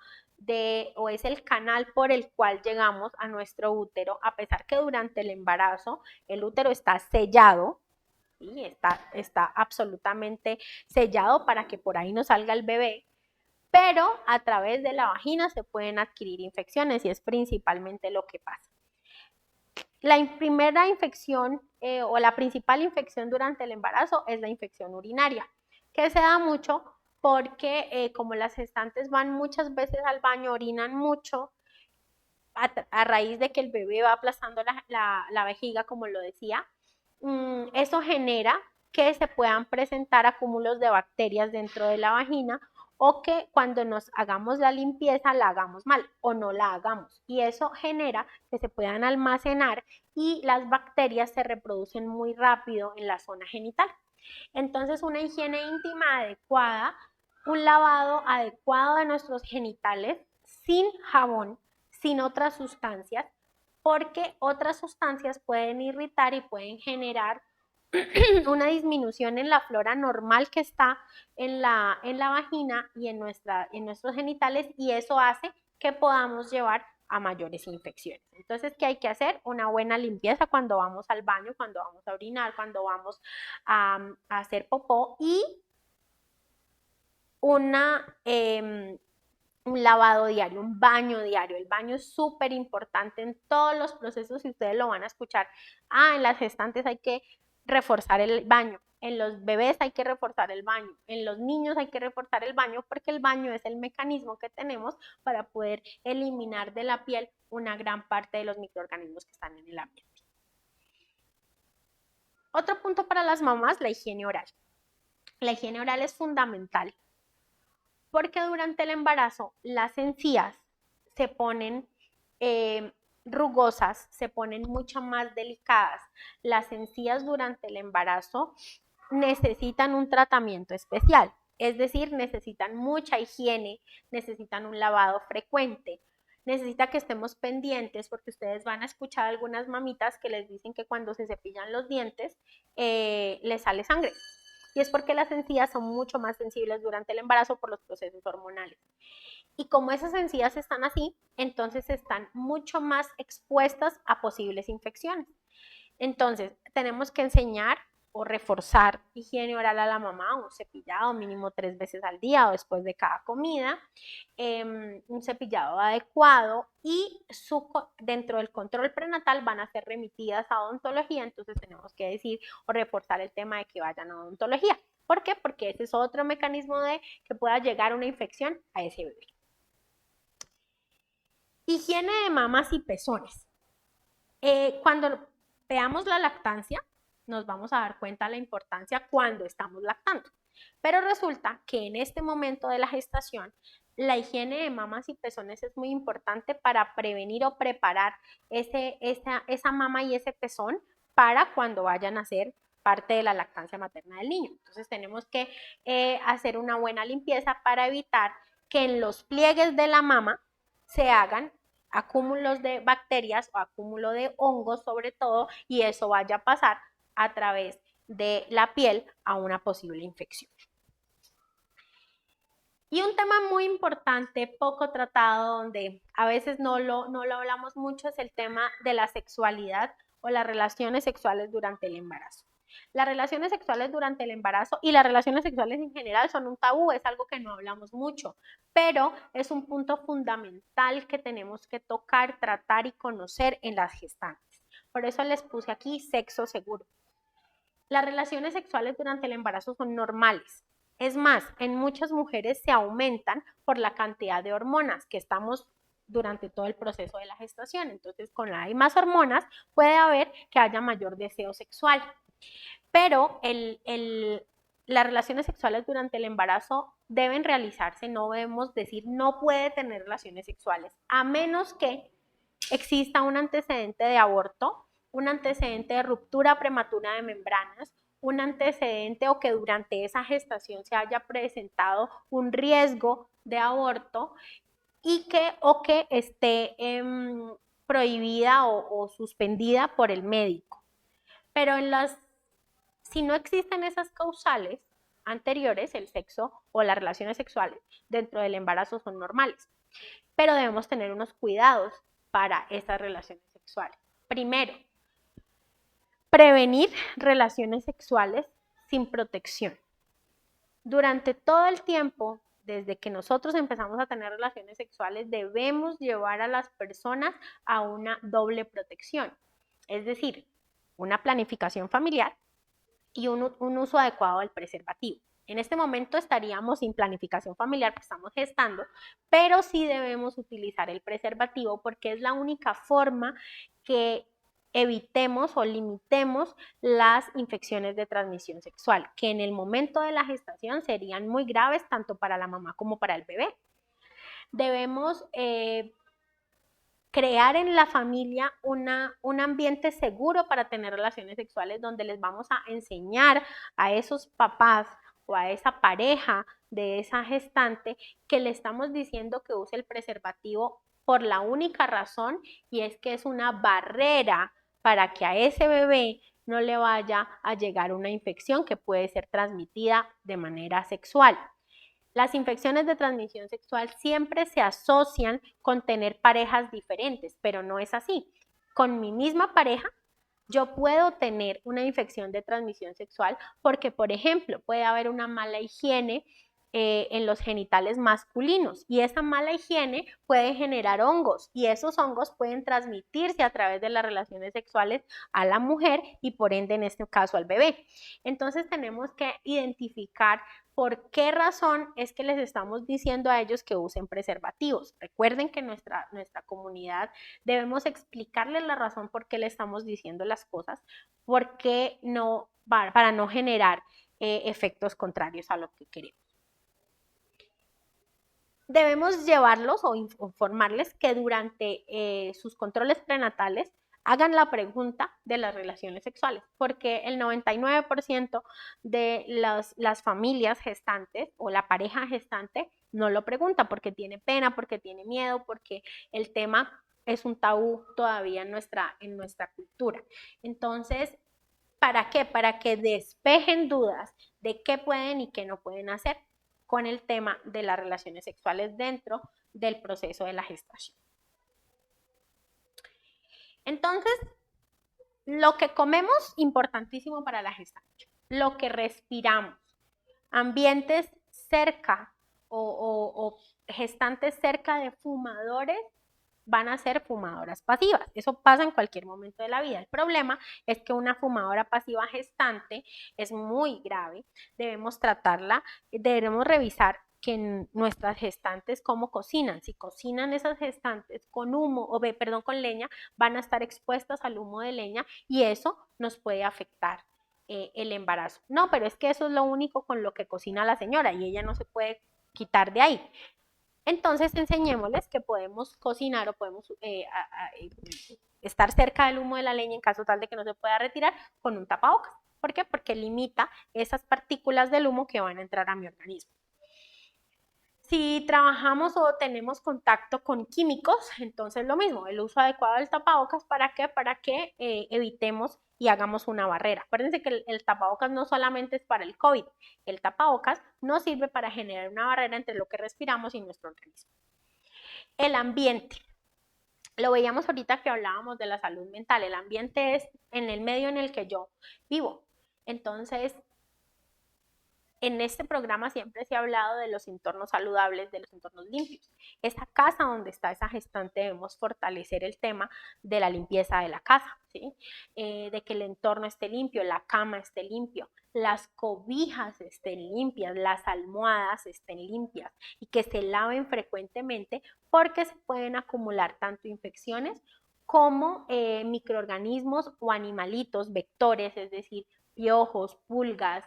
o es el canal por el cual llegamos a nuestro útero, a pesar que durante el embarazo el útero está sellado, ¿sí? Está absolutamente sellado para que por ahí no salga el bebé, pero a través de la vagina se pueden adquirir infecciones y es principalmente lo que pasa. La primera infección o la principal infección durante el embarazo es la infección urinaria, que se da mucho porque como las gestantes van muchas veces al baño, orinan mucho, a raíz de que el bebé va aplastando la vejiga, como lo decía, eso genera que se puedan presentar acúmulos de bacterias dentro de la vagina o que cuando nos hagamos la limpieza la hagamos mal o no la hagamos. Y eso genera que se puedan almacenar y las bacterias se reproducen muy rápido en la zona genital. Entonces, una higiene íntima adecuada, un lavado adecuado de nuestros genitales sin jabón, sin otras sustancias, porque otras sustancias pueden irritar y pueden generar una disminución en la flora normal que está en la vagina y en nuestros genitales, y eso hace que podamos llevar a mayores infecciones. Entonces, ¿qué hay que hacer? Una buena limpieza cuando vamos al baño, cuando vamos a orinar, cuando vamos a hacer popó, y un lavado diario, un baño diario. El baño es súper importante en todos los procesos y ustedes lo van a escuchar. En las gestantes hay que reforzar el baño, en los bebés hay que reforzar el baño, en los niños hay que reforzar el baño porque el baño es el mecanismo que tenemos para poder eliminar de la piel una gran parte de los microorganismos que están en el ambiente. Otro punto para las mamás, la higiene oral. La higiene oral es fundamental porque durante el embarazo las encías se ponen rugosas, se ponen mucho más delicadas. Las encías durante el embarazo necesitan un tratamiento especial, es decir, necesitan mucha higiene, necesitan un lavado frecuente, necesita que estemos pendientes porque ustedes van a escuchar algunas mamitas que les dicen que cuando se cepillan los dientes les sale sangre. Y es porque las encías son mucho más sensibles durante el embarazo por los procesos hormonales. Y como esas encías están así, entonces están mucho más expuestas a posibles infecciones. Entonces, tenemos que enseñar o reforzar higiene oral a la mamá, un cepillado mínimo 3 veces al día o después de cada comida, un cepillado adecuado y dentro del control prenatal van a ser remitidas a odontología, entonces tenemos que decir o reforzar el tema de que vayan a odontología. ¿Por qué? Porque ese es otro mecanismo de que pueda llegar una infección a ese bebé. Higiene de mamas y pezones. Cuando veamos la lactancia, nos vamos a dar cuenta de la importancia cuando estamos lactando. Pero resulta que en este momento de la gestación, la higiene de mamas y pezones es muy importante para prevenir o preparar esa mama y ese pezón para cuando vayan a ser parte de la lactancia materna del niño. Entonces tenemos que hacer una buena limpieza para evitar que en los pliegues de la mama se hagan acúmulos de bacterias o acúmulo de hongos sobre todo, y eso vaya a pasar a través de la piel a una posible infección. Y un tema muy importante, poco tratado, donde a veces no lo hablamos mucho, es el tema de la sexualidad o las relaciones sexuales durante el embarazo. Las relaciones sexuales durante el embarazo y las relaciones sexuales en general son un tabú, es algo que no hablamos mucho, pero es un punto fundamental que tenemos que tocar, tratar y conocer en las gestantes. Por eso les puse aquí sexo seguro. Las relaciones sexuales durante el embarazo son normales. Es más, en muchas mujeres se aumentan por la cantidad de hormonas que estamos durante todo el proceso de la gestación. Entonces, con la hay más hormonas, puede haber que haya mayor deseo sexual. Pero las relaciones sexuales durante el embarazo deben realizarse, no debemos decir no puede tener relaciones sexuales, a menos que exista un antecedente de aborto, un antecedente de ruptura prematura de membranas, un antecedente o que durante esa gestación se haya presentado un riesgo de aborto y que esté prohibida o suspendida por el médico. Pero si no existen esas causales anteriores, el sexo o las relaciones sexuales dentro del embarazo son normales. Pero debemos tener unos cuidados para esas relaciones sexuales. Primero, prevenir relaciones sexuales sin protección. Durante todo el tiempo, desde que nosotros empezamos a tener relaciones sexuales, debemos llevar a las personas a una doble protección. Es decir, una planificación familiar y un uso adecuado del preservativo. En este momento estaríamos sin planificación familiar porque estamos gestando, pero sí debemos utilizar el preservativo porque es la única forma que evitemos o limitemos las infecciones de transmisión sexual, que en el momento de la gestación serían muy graves tanto para la mamá como para el bebé. Debemos crear en la familia un ambiente seguro para tener relaciones sexuales donde les vamos a enseñar a esos papás o a esa pareja de esa gestante que le estamos diciendo que use el preservativo por la única razón, y es que es una barrera para que a ese bebé no le vaya a llegar una infección que puede ser transmitida de manera sexual. Las infecciones de transmisión sexual siempre se asocian con tener parejas diferentes, pero no es así. Con mi misma pareja, yo puedo tener una infección de transmisión sexual porque, por ejemplo, puede haber una mala higiene en los genitales masculinos, y esa mala higiene puede generar hongos, y esos hongos pueden transmitirse a través de las relaciones sexuales a la mujer y por ende en este caso al bebé. Entonces tenemos que identificar por qué razón es que les estamos diciendo a ellos que usen preservativos. Recuerden que nuestra comunidad debemos explicarles la razón por qué le estamos diciendo las cosas, porque no, para no generar efectos contrarios a lo que queremos. Debemos llevarlos o informarles que durante sus controles prenatales hagan la pregunta de las relaciones sexuales, porque el 99% de las familias gestantes o la pareja gestante no lo pregunta porque tiene pena, porque tiene miedo, porque el tema es un tabú todavía en nuestra cultura. Entonces, ¿para qué? Para que despejen dudas de qué pueden y qué no pueden hacer con el tema de las relaciones sexuales dentro del proceso de la gestación. Entonces, Lo que comemos, importantísimo para la gestación. Lo que respiramos, ambientes cerca o gestantes cerca de fumadores van a ser fumadoras pasivas. Eso pasa en cualquier momento de la vida. El problema es que una fumadora pasiva gestante es muy grave. Debemos tratarla, debemos revisar que nuestras gestantes cómo cocinan. Si cocinan esas gestantes con humo o perdón, con leña, van a estar expuestas al humo de leña y eso nos puede afectar el embarazo. No, pero es que eso es lo único con lo que cocina la señora y ella no se puede quitar de ahí. Entonces enseñémosles que podemos cocinar o podemos estar cerca del humo de la leña en caso tal de que no se pueda retirar con un tapabocas. ¿Por qué? Porque limita esas partículas del humo que van a entrar a mi organismo. Si trabajamos o tenemos contacto con químicos, entonces lo mismo, el uso adecuado del tapabocas, ¿para qué? Para que evitemos y hagamos una barrera. Acuérdense que el tapabocas no solamente es para el COVID, el tapabocas nos sirve para generar una barrera entre lo que respiramos y nuestro organismo. El ambiente. Lo veíamos ahorita que hablábamos de la salud mental. El ambiente es en el medio en el que yo vivo. Entonces, en este programa siempre se ha hablado de los entornos saludables, de los entornos limpios. Esa casa donde está esa gestante debemos fortalecer el tema de la limpieza de la casa, ¿sí? De que el entorno esté limpio, la cama esté limpio, las cobijas estén limpias, las almohadas estén limpias y que se laven frecuentemente porque se pueden acumular tanto infecciones como microorganismos o animalitos, vectores, es decir, piojos, pulgas,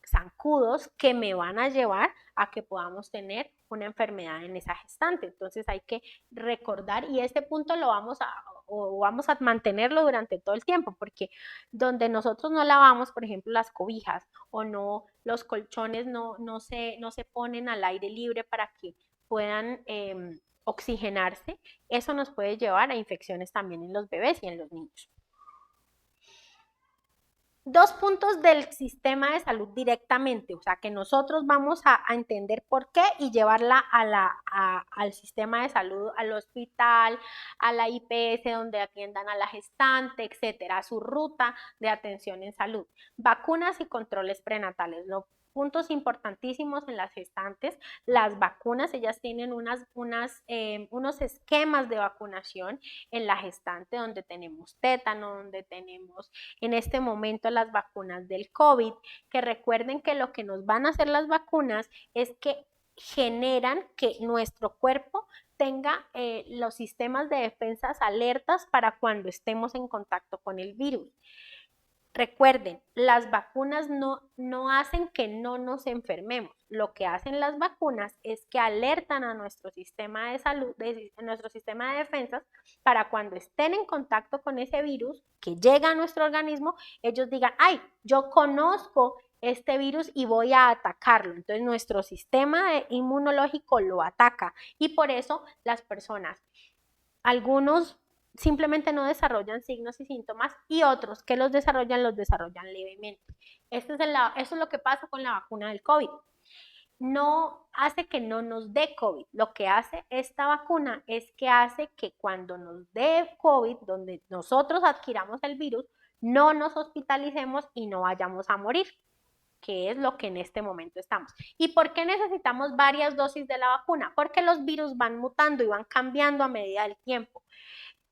zancudos que me van a llevar a que podamos tener una enfermedad en esa gestante. Entonces hay que recordar y este punto lo vamos a mantenerlo durante todo el tiempo, porque donde nosotros no lavamos, por ejemplo, las cobijas o no, los colchones no se ponen al aire libre para que puedan oxigenarse, eso nos puede llevar a infecciones también en los bebés y en los niños. Dos puntos del sistema de salud directamente, o sea, que nosotros vamos a entender por qué y llevarla al sistema de salud, al hospital, a la IPS donde atiendan a la gestante, etcétera, a su ruta de atención en salud. Vacunas y controles prenatales. Puntos importantísimos en las gestantes, las vacunas, ellas tienen unos esquemas de vacunación en la gestante donde tenemos tétano, donde tenemos en este momento las vacunas del COVID, que recuerden que lo que nos van a hacer las vacunas es que generan que nuestro cuerpo tenga los sistemas de defensas alertas para cuando estemos en contacto con el virus. Recuerden, las vacunas no hacen que no nos enfermemos. Lo que hacen las vacunas es que alertan a nuestro sistema de salud, nuestro sistema de defensas, para cuando estén en contacto con ese virus que llega a nuestro organismo, ellos digan, ay, yo conozco este virus y voy a atacarlo. Entonces nuestro sistema inmunológico lo ataca y por eso las personas, algunos simplemente no desarrollan signos y síntomas y otros que los desarrollan levemente. Eso es lo que pasa con la vacuna del COVID. No hace que no nos dé COVID. Lo que hace esta vacuna es que hace que cuando nos dé COVID, donde nosotros adquiramos el virus, no nos hospitalicemos y no vayamos a morir, que es lo que en este momento estamos. ¿Y por qué necesitamos varias dosis de la vacuna? Porque los virus van mutando y van cambiando a medida del tiempo.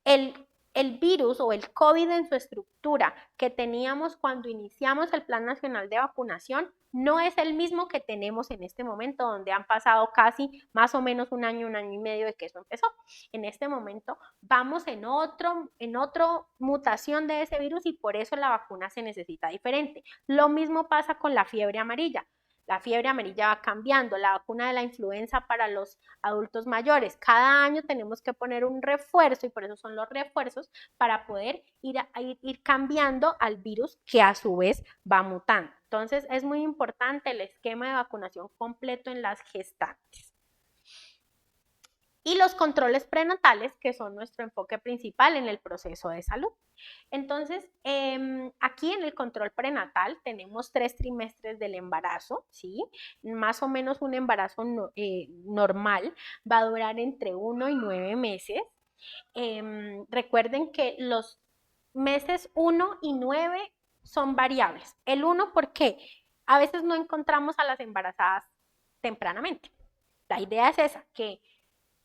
El virus o el COVID en su estructura que teníamos cuando iniciamos el Plan Nacional de Vacunación no es el mismo que tenemos en este momento, donde han pasado casi más o menos un año y medio de que eso empezó. En este momento vamos en otra mutación de ese virus y por eso la vacuna se necesita diferente. Lo mismo pasa con la fiebre amarilla. La fiebre amarilla va cambiando, la vacuna de la influenza para los adultos mayores. Cada año tenemos que poner un refuerzo y por eso son los refuerzos para poder ir cambiando al virus que a su vez va mutando. Entonces es muy importante el esquema de vacunación completo en las gestantes. Y los controles prenatales, que son nuestro enfoque principal en el proceso de salud. Entonces, aquí en el control prenatal tenemos 3 trimestres del embarazo, ¿sí? Más o menos un embarazo normal va a durar entre 1 y 9 meses. Recuerden que meses 1 y 9 son variables. El 1, ¿por qué? A veces no encontramos a las embarazadas tempranamente. La idea es esa, que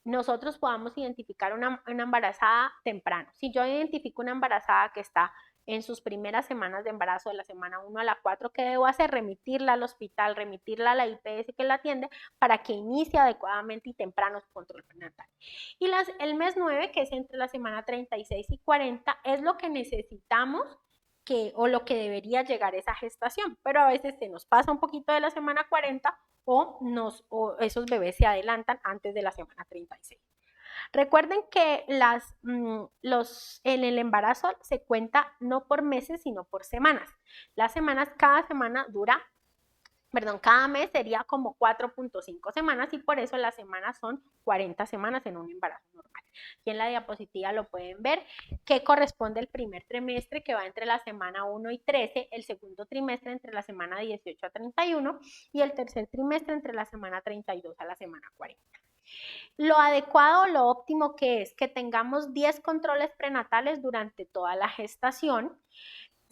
nosotros podamos identificar una embarazada temprano. Si yo identifico una embarazada que está en sus primeras semanas de embarazo, de la semana 1 a la 4, ¿qué debo hacer? Remitirla al hospital, remitirla a la IPS que la atiende para que inicie adecuadamente y temprano su control prenatal. Y el mes 9, que es entre la semana 36 y 40, es lo que necesitamos o lo que debería llegar a esa gestación, pero a veces se nos pasa un poquito de la semana 40 o esos bebés se adelantan antes de la semana 36. Recuerden que en el embarazo se cuenta no por meses, sino por semanas. Las semanas, cada mes sería como 4.5 semanas y por eso las semanas son 40 semanas en un embarazo normal. Aquí en la diapositiva lo pueden ver, que corresponde el primer trimestre, que va entre la semana 1 y 13, el segundo trimestre entre la semana 18 a 31 y el tercer trimestre entre la semana 32 a la semana 40. Lo adecuado, lo óptimo que es que tengamos 10 controles prenatales durante toda la gestación.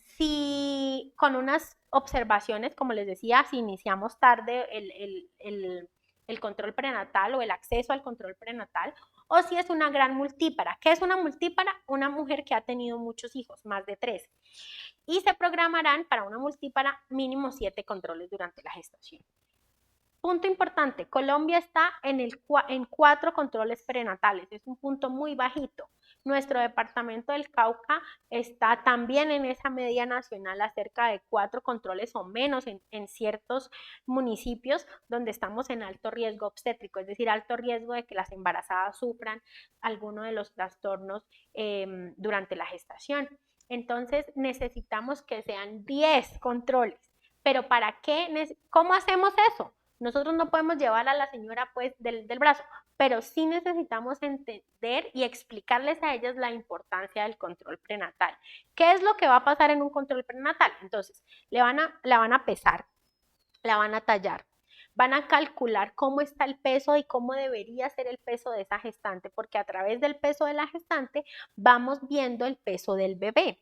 Si con unas observaciones, como les decía, si iniciamos tarde el control prenatal o el acceso al control prenatal, o si es una gran multípara. ¿Qué es una multípara? Una mujer que ha tenido muchos hijos, más de 3. Y se programarán para una multípara mínimo 7 controles durante la gestación. Punto importante, Colombia está en 4 controles prenatales, es un punto muy bajito. Nuestro departamento del Cauca está también en esa media nacional a cerca de 4 controles o menos en ciertos municipios donde estamos en alto riesgo obstétrico, es decir, alto riesgo de que las embarazadas sufran alguno de los trastornos durante la gestación. Entonces necesitamos que sean 10 controles. ¿Pero para qué? ¿Cómo hacemos eso? Nosotros no podemos llevar a la señora pues del brazo, pero sí necesitamos entender y explicarles a ellas la importancia del control prenatal. ¿Qué es lo que va a pasar en un control prenatal? Entonces, la van a pesar, la van a tallar, van a calcular cómo está el peso y cómo debería ser el peso de esa gestante, porque a través del peso de la gestante vamos viendo el peso del bebé.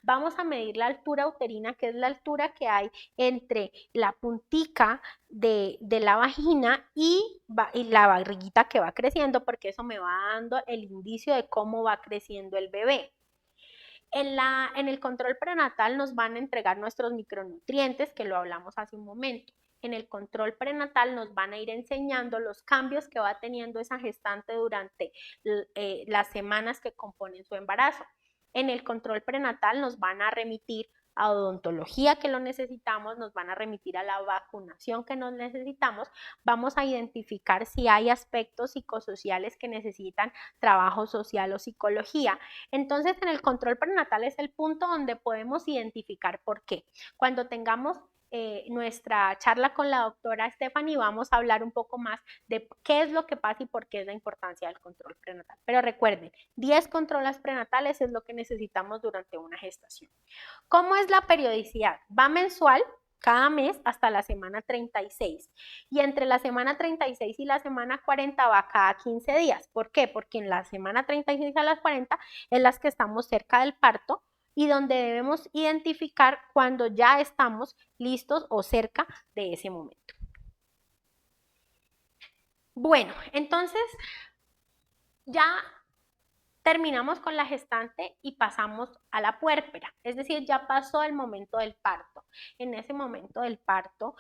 Vamos a medir la altura uterina, que es la altura que hay entre la puntica de la vagina y la barriguita que va creciendo, porque eso me va dando el indicio de cómo va creciendo el bebé. En el control prenatal nos van a entregar nuestros micronutrientes, que lo hablamos hace un momento. En el control prenatal nos van a ir enseñando los cambios que va teniendo esa gestante durante las semanas que componen su embarazo. En el control prenatal nos van a remitir a odontología que lo necesitamos, nos van a remitir a la vacunación que nos necesitamos, vamos a identificar si hay aspectos psicosociales que necesitan trabajo social o psicología. Entonces, en el control prenatal es el punto donde podemos identificar por qué. Cuando tengamos nuestra charla con la doctora Stephanie vamos a hablar un poco más de qué es lo que pasa y por qué es la importancia del control prenatal. Pero recuerden, 10 controles prenatales es lo que necesitamos durante una gestación. ¿Cómo es la periodicidad? Va mensual, cada mes hasta la semana 36 y entre la semana 36 y la semana 40 va cada 15 días. ¿Por qué? Porque en la semana 36 a las 40 es las que estamos cerca del parto y donde debemos identificar cuando ya estamos listos o cerca de ese momento. Bueno, entonces ya terminamos con la gestante y pasamos a la puérpera, es decir, ya pasó el momento del parto. En ese momento del parto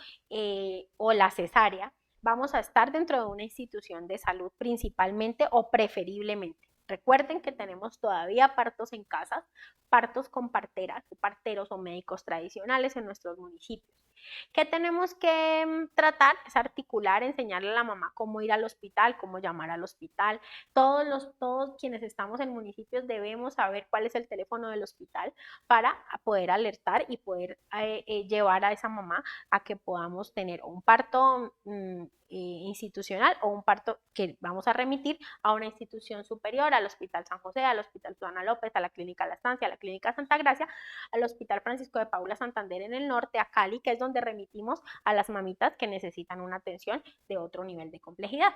o la cesárea, vamos a estar dentro de una institución de salud principalmente o preferiblemente. Recuerden que tenemos todavía partos en casa, partos con parteras, parteros o médicos tradicionales en nuestros municipios. ¿Qué tenemos que tratar? Es articular, enseñarle a la mamá cómo ir al hospital, cómo llamar al hospital. Todos quienes estamos en municipios debemos saber cuál es el teléfono del hospital para poder alertar y poder llevar a esa mamá a que podamos tener un parto institucional o un parto que vamos a remitir a una institución superior, al Hospital San José, al Hospital Susana López, a la Clínica La Estancia, a la Clínica Santa Gracia, al Hospital Francisco de Paula Santander en el norte, a Cali, que es donde remitimos a las mamitas que necesitan una atención de otro nivel de complejidad.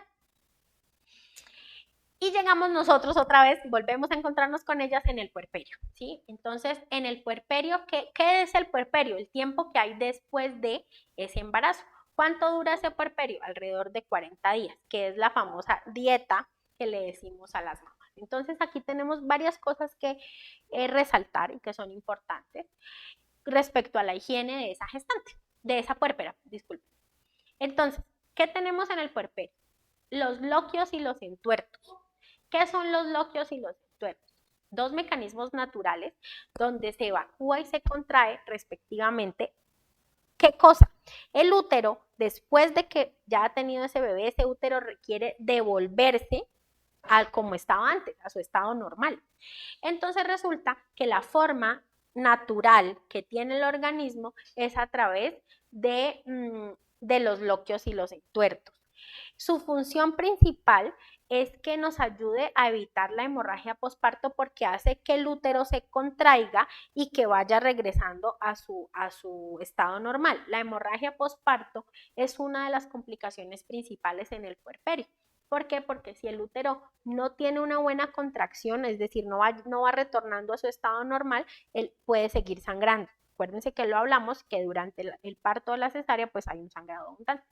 Y llegamos nosotros otra vez, volvemos a encontrarnos con ellas en el puerperio, ¿sí? Entonces, en el puerperio, ¿qué es el puerperio? El tiempo que hay después de ese embarazo. ¿Cuánto dura ese puerperio? Alrededor de 40 días, que es la famosa dieta que le decimos a las mamás. Entonces, aquí tenemos varias cosas que resaltar y que son importantes respecto a la higiene de esa gestante, de esa puérpera, disculpe. Entonces, ¿qué tenemos en el puerperio? Los loquios y los entuertos. ¿Qué son los loquios y los entuertos? Dos mecanismos naturales donde se evacúa y se contrae respectivamente. ¿Qué cosa? El útero, después de que ya ha tenido ese bebé, ese útero requiere devolverse al como estaba antes, a su estado normal. Entonces resulta que la forma natural que tiene el organismo es a través de los loquios y los entuertos. Su función principal es que nos ayude a evitar la hemorragia posparto porque hace que el útero se contraiga y que vaya regresando a su estado normal. La hemorragia posparto es una de las complicaciones principales en el puerperio. ¿Por qué? Porque si el útero no tiene una buena contracción, es decir, no va retornando a su estado normal, él puede seguir sangrando. Acuérdense que lo hablamos, que durante el parto o la cesárea, pues hay un sangrado abundante.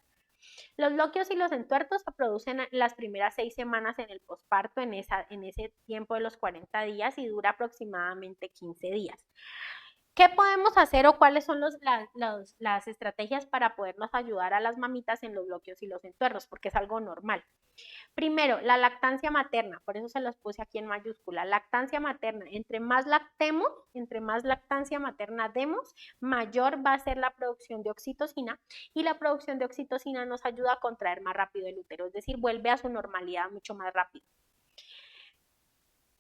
Los loquios y los entuertos se producen las primeras 6 semanas en el posparto, en ese tiempo de los 40 días y dura aproximadamente 15 días. ¿Qué podemos hacer o cuáles son las estrategias para podernos ayudar a las mamitas en los loquios y los entuertos? Porque es algo normal. Primero, la lactancia materna, por eso se los puse aquí en mayúscula. Lactancia materna, entre más lactemos, entre más lactancia materna demos, mayor va a ser la producción de oxitocina y la producción de oxitocina nos ayuda a contraer más rápido el útero, es decir, vuelve a su normalidad mucho más rápido.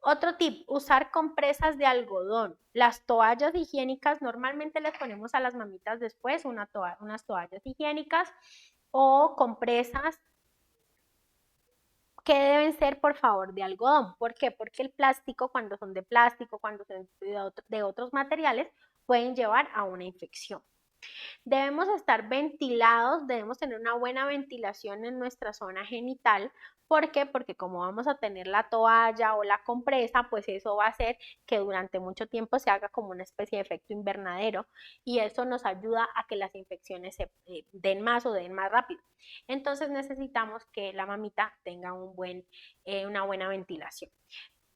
Otro tip, usar compresas de algodón. Las toallas higiénicas normalmente les ponemos a las mamitas después unas toallas higiénicas o compresas que deben ser, por favor, de algodón. ¿Por qué? Porque el plástico, cuando son de plástico, cuando son de otros materiales, pueden llevar a una infección. Debemos estar ventilados, debemos tener una buena ventilación en nuestra zona genital. ¿Por qué? Porque como vamos a tener la toalla o la compresa, pues eso va a hacer que durante mucho tiempo se haga como una especie de efecto invernadero y eso nos ayuda a que las infecciones se den más o den más rápido. Entonces necesitamos que la mamita tenga una buena ventilación.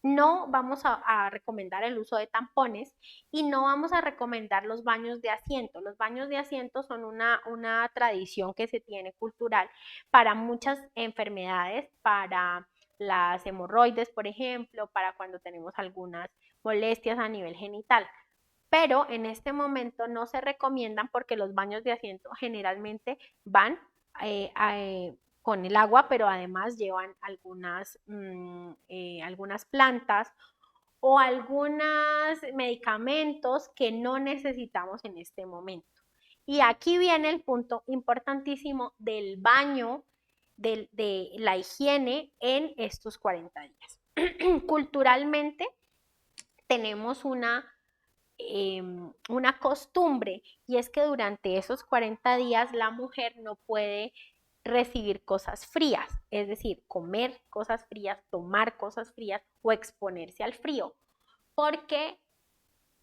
No vamos a recomendar el uso de tampones y no vamos a recomendar los baños de asiento. Los baños de asiento son una tradición que se tiene cultural para muchas enfermedades, para las hemorroides, por ejemplo, para cuando tenemos algunas molestias a nivel genital. Pero en este momento no se recomiendan porque los baños de asiento generalmente van con el agua, pero además llevan algunas plantas o algunos medicamentos que no necesitamos en este momento. Y aquí viene el punto importantísimo del baño, de la higiene en estos 40 días. Culturalmente tenemos una costumbre y es que durante esos 40 días la mujer no puede recibir cosas frías, es decir, comer cosas frías, tomar cosas frías o exponerse al frío, porque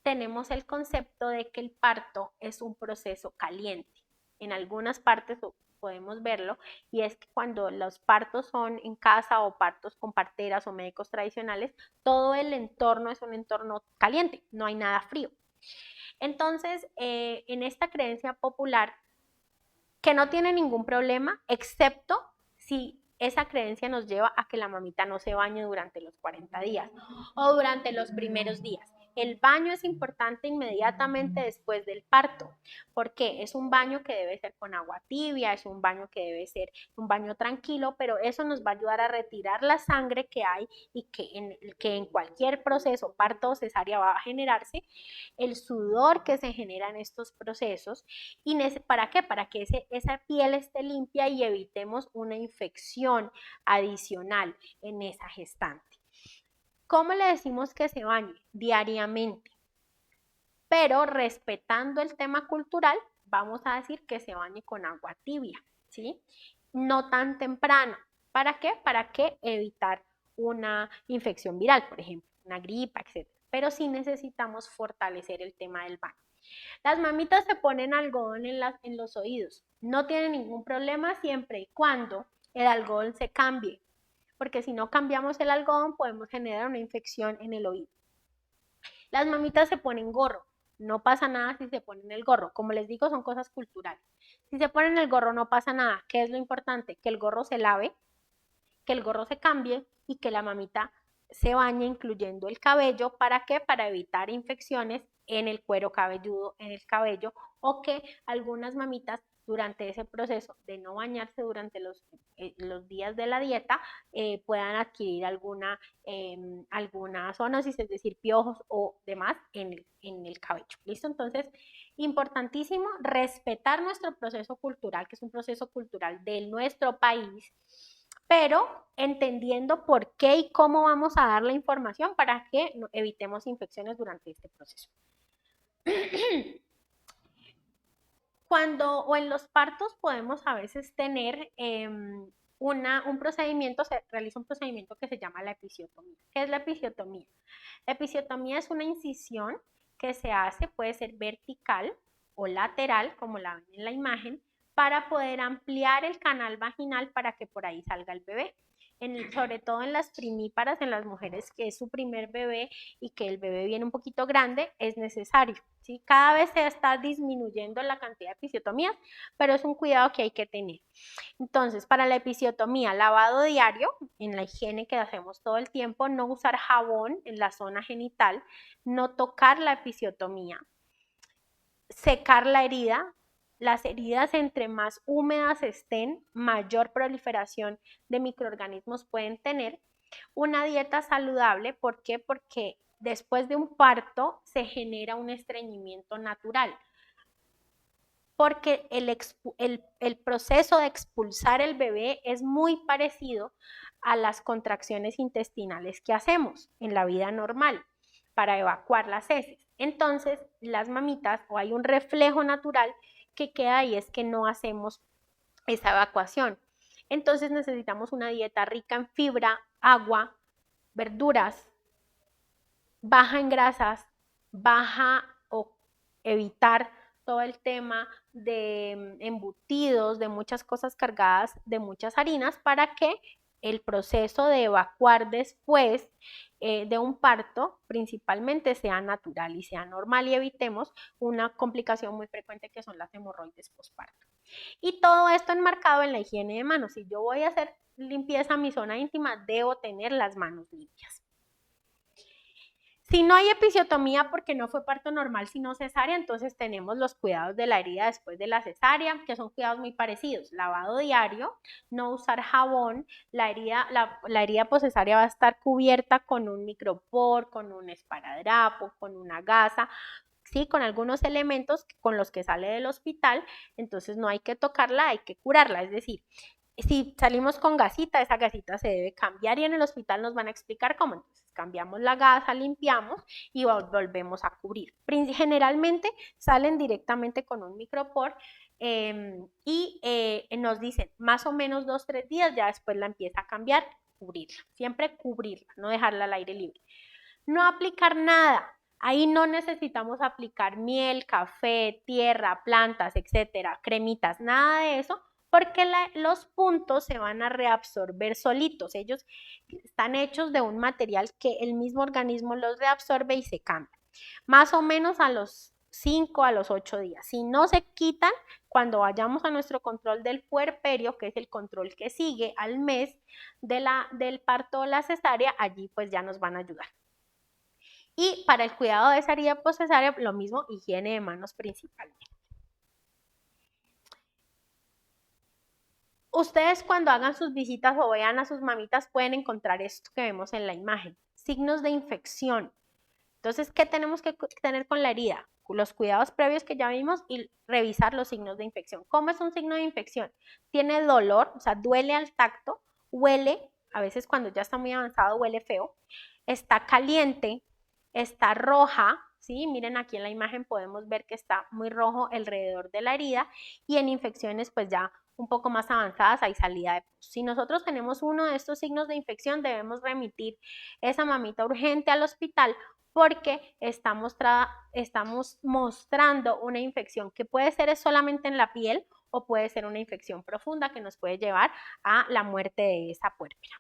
tenemos el concepto de que el parto es un proceso caliente. En algunas partes podemos verlo y es que cuando los partos son en casa o partos con parteras o médicos tradicionales, todo el entorno es un entorno caliente, no hay nada frío. Entonces, en esta creencia popular, que no tiene ningún problema, excepto si esa creencia nos lleva a que la mamita no se bañe durante los 40 días o durante los primeros días. El baño es importante inmediatamente después del parto. ¿Por qué? Es un baño que debe ser con agua tibia, es un baño que debe ser un baño tranquilo, pero eso nos va a ayudar a retirar la sangre que hay y que en cualquier proceso, parto o cesárea, va a generarse, el sudor que se genera en estos procesos. ¿Y para qué? Para que esa piel esté limpia y evitemos una infección adicional en esa gestante. ¿Cómo le decimos que se bañe? Diariamente. Pero respetando el tema cultural, vamos a decir que se bañe con agua tibia, ¿sí? No tan temprano. ¿Para qué? Para que evitar una infección viral, por ejemplo, una gripa, etc. Pero sí necesitamos fortalecer el tema del baño. Las mamitas se ponen algodón en los oídos. No tienen ningún problema siempre y cuando el algodón se cambie, porque si no cambiamos el algodón podemos generar una infección en el oído. Las mamitas se ponen gorro. No pasa nada si se ponen el gorro. Como les digo, son cosas culturales. Si se ponen el gorro no pasa nada. ¿Qué es lo importante? Que el gorro se lave, que el gorro se cambie y que la mamita se bañe incluyendo el cabello. ¿Para qué? Para evitar infecciones en el cuero cabelludo, en el cabello, o que algunas mamitas durante ese proceso de no bañarse durante los días de la dieta puedan adquirir alguna zoonosis, es decir, piojos o demás en el cabello. ¿Listo? Entonces, importantísimo respetar nuestro proceso cultural, que es un proceso cultural de nuestro país, pero entendiendo por qué y cómo vamos a dar la información para que evitemos infecciones durante este proceso. Cuando o en los partos podemos a veces tener un procedimiento, se realiza un procedimiento que se llama la episiotomía. ¿Qué es la episiotomía? La episiotomía es una incisión que se hace, puede ser vertical o lateral, como la ven en la imagen, para poder ampliar el canal vaginal para que por ahí salga el bebé. Sobre todo en las primíparas, en las mujeres que es su primer bebé y que el bebé viene un poquito grande, es necesario, ¿sí? Cada vez se está disminuyendo la cantidad de episiotomías, pero es un cuidado que hay que tener. Entonces, para la episiotomía, lavado diario, en la higiene que hacemos todo el tiempo, no usar jabón en la zona genital, no tocar la episiotomía, secar la herida. Las heridas entre más húmedas estén, mayor proliferación de microorganismos pueden tener. Una dieta saludable, ¿por qué? Porque después de un parto se genera un estreñimiento natural. Porque el proceso de expulsar el bebé es muy parecido a las contracciones intestinales que hacemos en la vida normal para evacuar las heces. Entonces, las mamitas, o hay un reflejo natural que queda y es que no hacemos esa evacuación. Entonces necesitamos una dieta rica en fibra, agua, verduras, baja en grasas, baja o evitar todo el tema de embutidos, de muchas cosas cargadas de muchas harinas para que el proceso de evacuar después de un parto principalmente sea natural y sea normal y evitemos una complicación muy frecuente que son las hemorroides postparto. Y todo esto enmarcado en la higiene de manos. Si yo voy a hacer limpieza a mi zona íntima, debo tener las manos limpias. Si no hay episiotomía porque no fue parto normal sino cesárea, entonces tenemos los cuidados de la herida después de la cesárea, que son cuidados muy parecidos. Lavado diario, no usar jabón, la herida poscesárea va a estar cubierta con un micropor, con un esparadrapo, con una gasa, ¿sí? Con algunos elementos con los que sale del hospital, entonces no hay que tocarla, hay que curarla, es decir, si salimos con gasita, esa gasita se debe cambiar y en el hospital nos van a explicar cómo. Entonces cambiamos la gasa, limpiamos y volvemos a cubrir. Generalmente salen directamente con un micropor y nos dicen más o menos 2-3 días, ya después la empieza a cambiar, cubrirla. Siempre cubrirla, no dejarla al aire libre. No aplicar nada. Ahí no necesitamos aplicar miel, café, tierra, plantas, etcétera, cremitas, nada de eso, porque los puntos se van a reabsorber solitos. Ellos están hechos de un material que el mismo organismo los reabsorbe y se cambia. Más o menos a los 5 a los 8 días. Si no se quitan, cuando vayamos a nuestro control del puerperio, que es el control que sigue al mes del parto o la cesárea, allí pues ya nos van a ayudar. Y para el cuidado de esa herida postcesárea, lo mismo, higiene de manos principalmente. Ustedes cuando hagan sus visitas o vean a sus mamitas pueden encontrar esto que vemos en la imagen, signos de infección. Entonces, ¿qué tenemos que tener con la herida? Los cuidados previos que ya vimos y revisar los signos de infección. ¿Cómo es un signo de infección? Tiene dolor, o sea, duele al tacto, huele, a veces cuando ya está muy avanzado huele feo, está caliente, está roja, ¿sí? Miren aquí en la imagen podemos ver que está muy rojo alrededor de la herida y en infecciones pues ya un poco más avanzadas hay salida de pus. Si nosotros tenemos uno de estos signos de infección, debemos remitir esa mamita urgente al hospital porque estamos mostrando una infección que puede ser solamente en la piel o puede ser una infección profunda que nos puede llevar a la muerte de esa puérpera.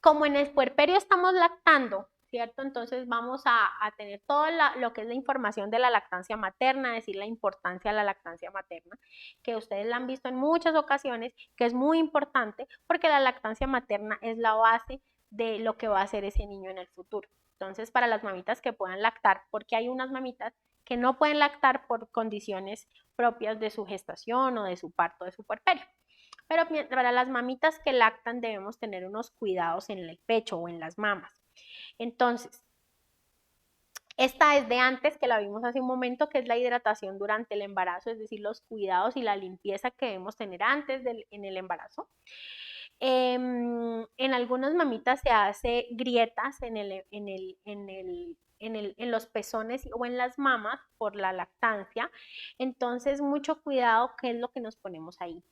Como en el puerperio estamos lactando, ¿cierto? Entonces vamos a tener todo lo que es la información de la lactancia materna, decir la importancia de la lactancia materna, que ustedes la han visto en muchas ocasiones, que es muy importante porque la lactancia materna es la base de lo que va a ser ese niño en el futuro. Entonces, para las mamitas que puedan lactar, porque hay unas mamitas que no pueden lactar por condiciones propias de su gestación o de su parto, de su puerperio. Pero para las mamitas que lactan debemos tener unos cuidados en el pecho o en las mamas. Entonces, esta es de antes, que la vimos hace un momento, que es la hidratación durante el embarazo, es decir, los cuidados y la limpieza que debemos tener antes en el embarazo. En algunas mamitas se hace grietas en los pezones o en las mamas por la lactancia. Entonces, mucho cuidado qué es lo que nos ponemos ahí.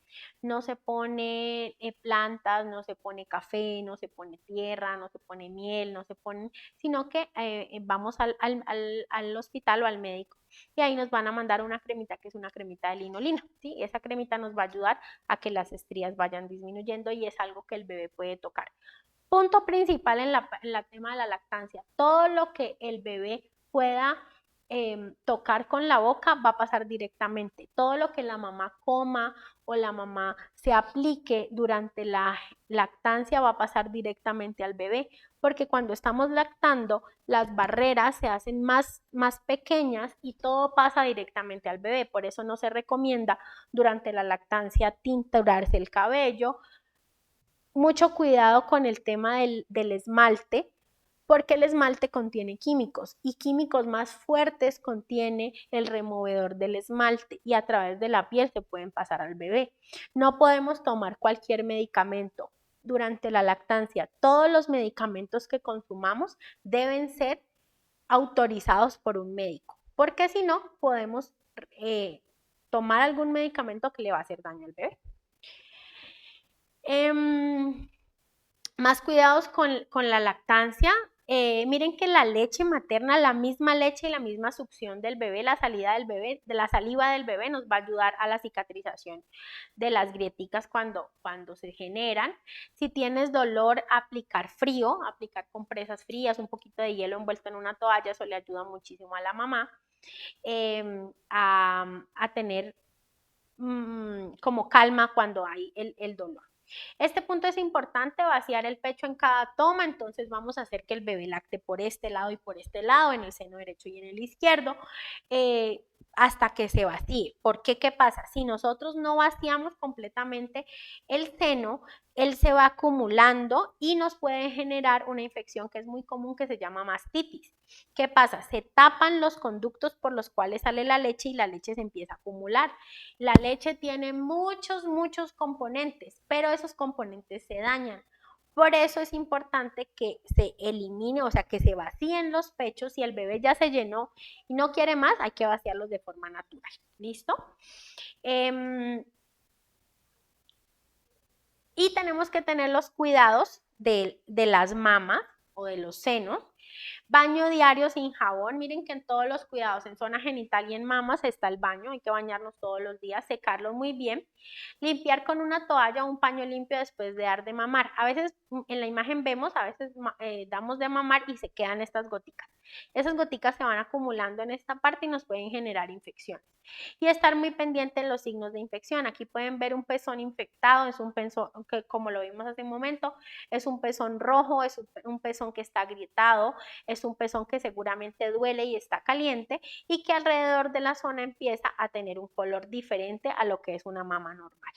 No se pone plantas, no se pone café, no se pone tierra, no se pone miel, no se pone, sino que vamos al hospital o al médico y ahí nos van a mandar una cremita que es una cremita de linolina, ¿sí? Esa cremita nos va a ayudar a que las estrías vayan disminuyendo y es algo que el bebé puede tocar. Punto principal en la tema de la lactancia, todo lo que el bebé pueda tocar con la boca va a pasar directamente. Todo lo que la mamá coma o la mamá se aplique durante la lactancia va a pasar directamente al bebé, porque cuando estamos lactando las barreras se hacen más pequeñas y todo pasa directamente al bebé. Por eso no se recomienda durante la lactancia tinturarse el cabello. Mucho cuidado con el tema del esmalte, porque el esmalte contiene químicos y químicos más fuertes contiene el removedor del esmalte y a través de la piel se pueden pasar al bebé. No podemos tomar cualquier medicamento durante la lactancia. Todos los medicamentos que consumamos deben ser autorizados por un médico, porque si no podemos tomar algún medicamento que le va a hacer daño al bebé. Más cuidados con la lactancia. Miren que la leche materna, la misma leche y la misma succión del bebé, la salida del bebé, de la saliva del bebé nos va a ayudar a la cicatrización de las grieticas cuando se generan. Si tienes dolor, aplicar frío, aplicar compresas frías, un poquito de hielo envuelto en una toalla, eso le ayuda muchísimo a la mamá a tener como calma cuando hay el dolor. Este punto es importante, vaciar el pecho en cada toma, entonces vamos a hacer que el bebé lacte por este lado y por este lado, en el seno derecho y en el izquierdo, hasta que se vacíe. ¿Por qué? ¿Qué pasa? Si nosotros no vaciamos completamente el seno, él se va acumulando y nos puede generar una infección que es muy común que se llama mastitis. ¿Qué pasa? Se tapan los conductos por los cuales sale la leche y la leche se empieza a acumular. La leche tiene muchos componentes, pero esos componentes se dañan. Por eso es importante que se elimine, o sea, que se vacíen los pechos. Si el bebé ya se llenó y no quiere más, hay que vaciarlos de forma natural. ¿Listo? Y tenemos que tener los cuidados de las mamas o de los senos. Baño diario sin jabón. Miren que en todos los cuidados, en zona genital y en mamas está el baño. Hay que bañarnos todos los días, secarlo muy bien. Limpiar con una toalla o un paño limpio después de dar de mamar. A veces en la imagen vemos, a veces damos de mamar y se quedan estas goticas. Esas goticas se van acumulando en esta parte y nos pueden generar infecciones. Y estar muy pendiente de los signos de infección. Aquí pueden ver un pezón infectado, es un pezón que, como lo vimos hace un momento, es un pezón rojo, es un pezón que está agrietado, es un pezón que seguramente duele y está caliente y que alrededor de la zona empieza a tener un color diferente a lo que es una mama normal.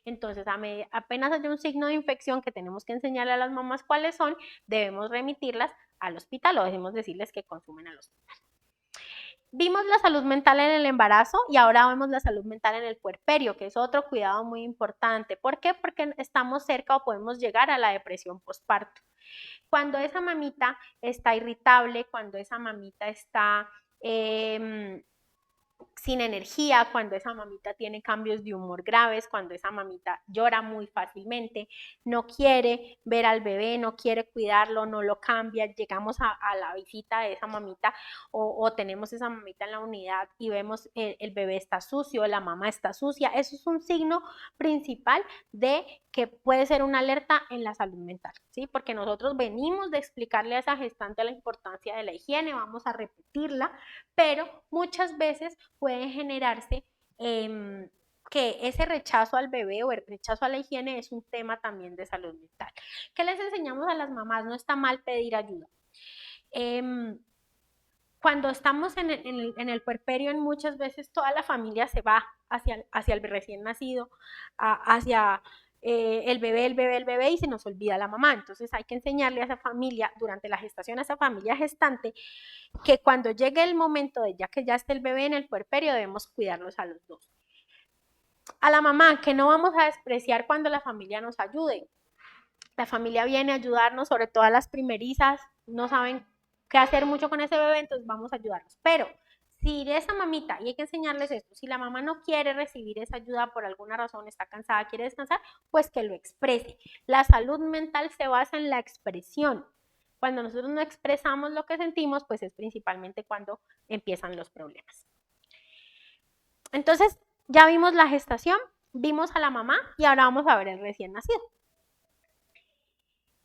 Entonces, apenas haya un signo de infección que tenemos que enseñarle a las mamás cuáles son, debemos remitirlas al hospital o debemos decirles que consumen al hospital. Vimos la salud mental en el embarazo y ahora vemos la salud mental en el puerperio, que es otro cuidado muy importante. ¿Por qué? Porque estamos cerca o podemos llegar a la depresión postparto. Cuando esa mamita está irritable, cuando esa mamita está sin energía, cuando esa mamita tiene cambios de humor graves, cuando esa mamita llora muy fácilmente, no quiere ver al bebé, no quiere cuidarlo, no lo cambia, llegamos a la visita de esa mamita o tenemos esa mamita en la unidad y vemos el bebé está sucio, la mamá está sucia, eso es un signo principal de que puede ser una alerta en la salud mental, ¿sí? Porque nosotros venimos de explicarle a esa gestante la importancia de la higiene, vamos a repetirla, pero muchas veces puede generarse que ese rechazo al bebé o el rechazo a la higiene es un tema también de salud mental. ¿Qué les enseñamos a las mamás? No está mal pedir ayuda. Cuando estamos en el puerperio, muchas veces toda la familia se va hacia el recién nacido, hacia el bebé y se nos olvida la mamá. Entonces hay que enseñarle a esa familia durante la gestación, a esa familia gestante, que cuando llegue el momento de ya que ya esté el bebé en el puerperio, debemos cuidarlos a los dos. A la mamá, que no vamos a despreciar cuando la familia nos ayude. La familia viene a ayudarnos, sobre todo a las primerizas, no saben qué hacer mucho con ese bebé, entonces vamos a ayudarlos. Pero si esa mamita, y hay que enseñarles esto, si la mamá no quiere recibir esa ayuda por alguna razón, está cansada, quiere descansar, pues que lo exprese. La salud mental se basa en la expresión. Cuando nosotros no expresamos lo que sentimos, pues es principalmente cuando empiezan los problemas. Entonces, ya vimos la gestación, vimos a la mamá y ahora vamos a ver el recién nacido.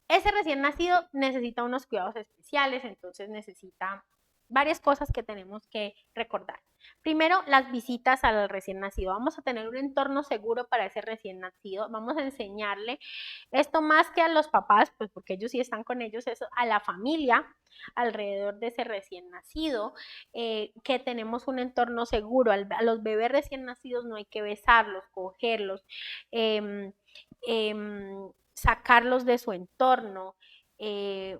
Ese recién nacido necesita unos cuidados especiales, entonces necesita varias cosas que tenemos que recordar. Primero, las visitas al recién nacido. Vamos a tener un entorno seguro para ese recién nacido. Vamos a enseñarle esto más que a los papás, pues porque ellos sí están con ellos, eso a la familia alrededor de ese recién nacido, que tenemos un entorno seguro. A los bebés recién nacidos no hay que besarlos, cogerlos, sacarlos de su entorno.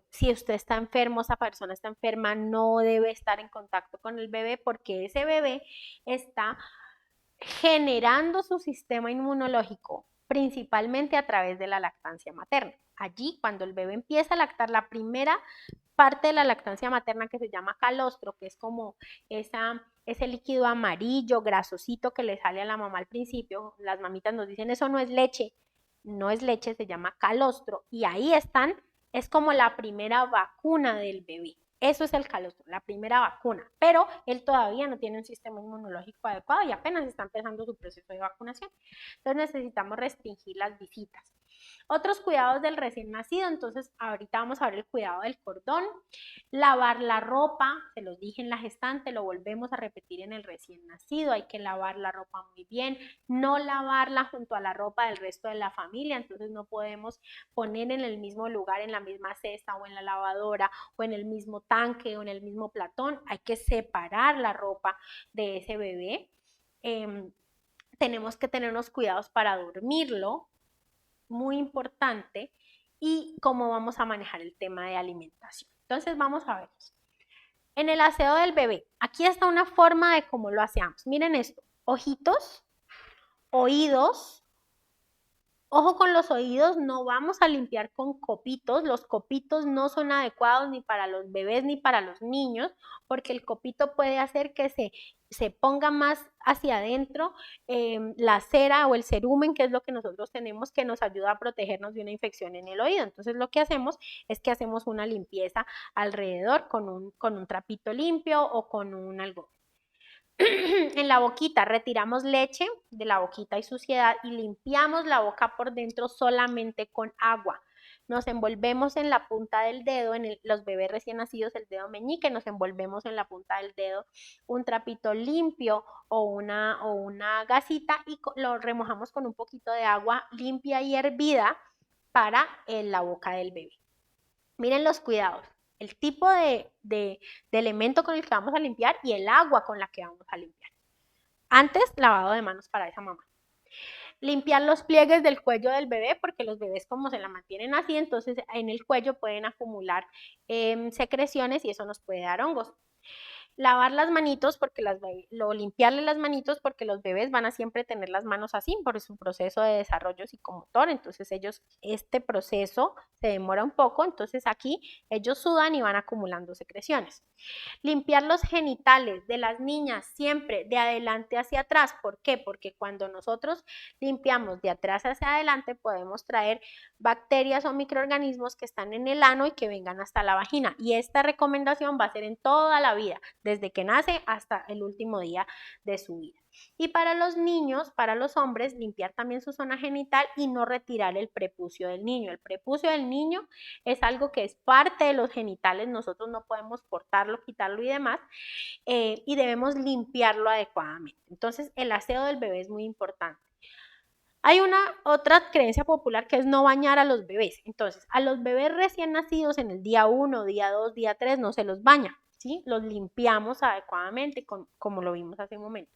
Si usted está enfermo, esa persona está enferma, no debe estar en contacto con el bebé porque ese bebé está generando su sistema inmunológico principalmente a través de la lactancia materna. Allí, cuando el bebé empieza a lactar, la primera parte de la lactancia materna que se llama calostro, que es como ese líquido amarillo, grasosito que le sale a la mamá al principio, las mamitas nos dicen, eso no es leche, no es leche, se llama calostro, y ahí están, es como la primera vacuna del bebé. Eso es el calostro, la primera vacuna, pero él todavía no tiene un sistema inmunológico adecuado y apenas está empezando su proceso de vacunación. Entonces necesitamos restringir las visitas. Otros cuidados del recién nacido, entonces ahorita vamos a ver el cuidado del cordón, lavar la ropa, se los dije en la gestante, lo volvemos a repetir en el recién nacido, hay que lavar la ropa muy bien, no lavarla junto a la ropa del resto de la familia, entonces no podemos poner en el mismo lugar, en la misma cesta o en la lavadora o en el mismo tanque o en el mismo platón, hay que separar la ropa de ese bebé. Tenemos que tener unos cuidados para dormirlo, muy importante, y cómo vamos a manejar el tema de alimentación. Entonces vamos a ver. En el aseo del bebé, aquí está una forma de cómo lo hacemos. Miren esto, ojitos, oídos. Ojo con los oídos, no vamos a limpiar con copitos. Los copitos no son adecuados ni para los bebés ni para los niños, porque el copito puede hacer que se ponga más hacia adentro la cera o el cerumen, que es lo que nosotros tenemos, que nos ayuda a protegernos de una infección en el oído. Entonces lo que hacemos es que hacemos una limpieza alrededor con un trapito limpio o con un algodón. En la boquita retiramos leche de la boquita y suciedad y limpiamos la boca por dentro solamente con agua. Nos envolvemos en la punta del dedo, los bebés recién nacidos, el dedo meñique, nos envolvemos en la punta del dedo un trapito limpio o una gasita y lo remojamos con un poquito de agua limpia y hervida para la boca del bebé. Miren los cuidados, el tipo de elemento con el que vamos a limpiar y el agua con la que vamos a limpiar. Antes, lavado de manos para esa mamá. Limpiar los pliegues del cuello del bebé, porque los bebés como se la mantienen así, entonces en el cuello pueden acumular secreciones y eso nos puede dar hongos. Lavar las manitos, limpiarle las manitos porque los bebés van a siempre tener las manos así por su proceso de desarrollo psicomotor, entonces este proceso se demora un poco, entonces aquí ellos sudan y van acumulando secreciones. Limpiar los genitales de las niñas siempre de adelante hacia atrás. ¿Por qué? Porque cuando nosotros limpiamos de atrás hacia adelante podemos traer bacterias o microorganismos que están en el ano y que vengan hasta la vagina. Y esta recomendación va a ser en toda la vida, desde que nace hasta el último día de su vida. Y para los niños, para los hombres, limpiar también su zona genital y no retirar el prepucio del niño. El prepucio del niño es algo que es parte de los genitales, nosotros no podemos cortarlo, quitarlo y demás, y debemos limpiarlo adecuadamente. Entonces, el aseo del bebé es muy importante. Hay una otra creencia popular que es no bañar a los bebés. Entonces, a los bebés recién nacidos en el día 1, día 2, día 3 no se los baña, ¿sí? Los limpiamos adecuadamente como lo vimos hace un momento.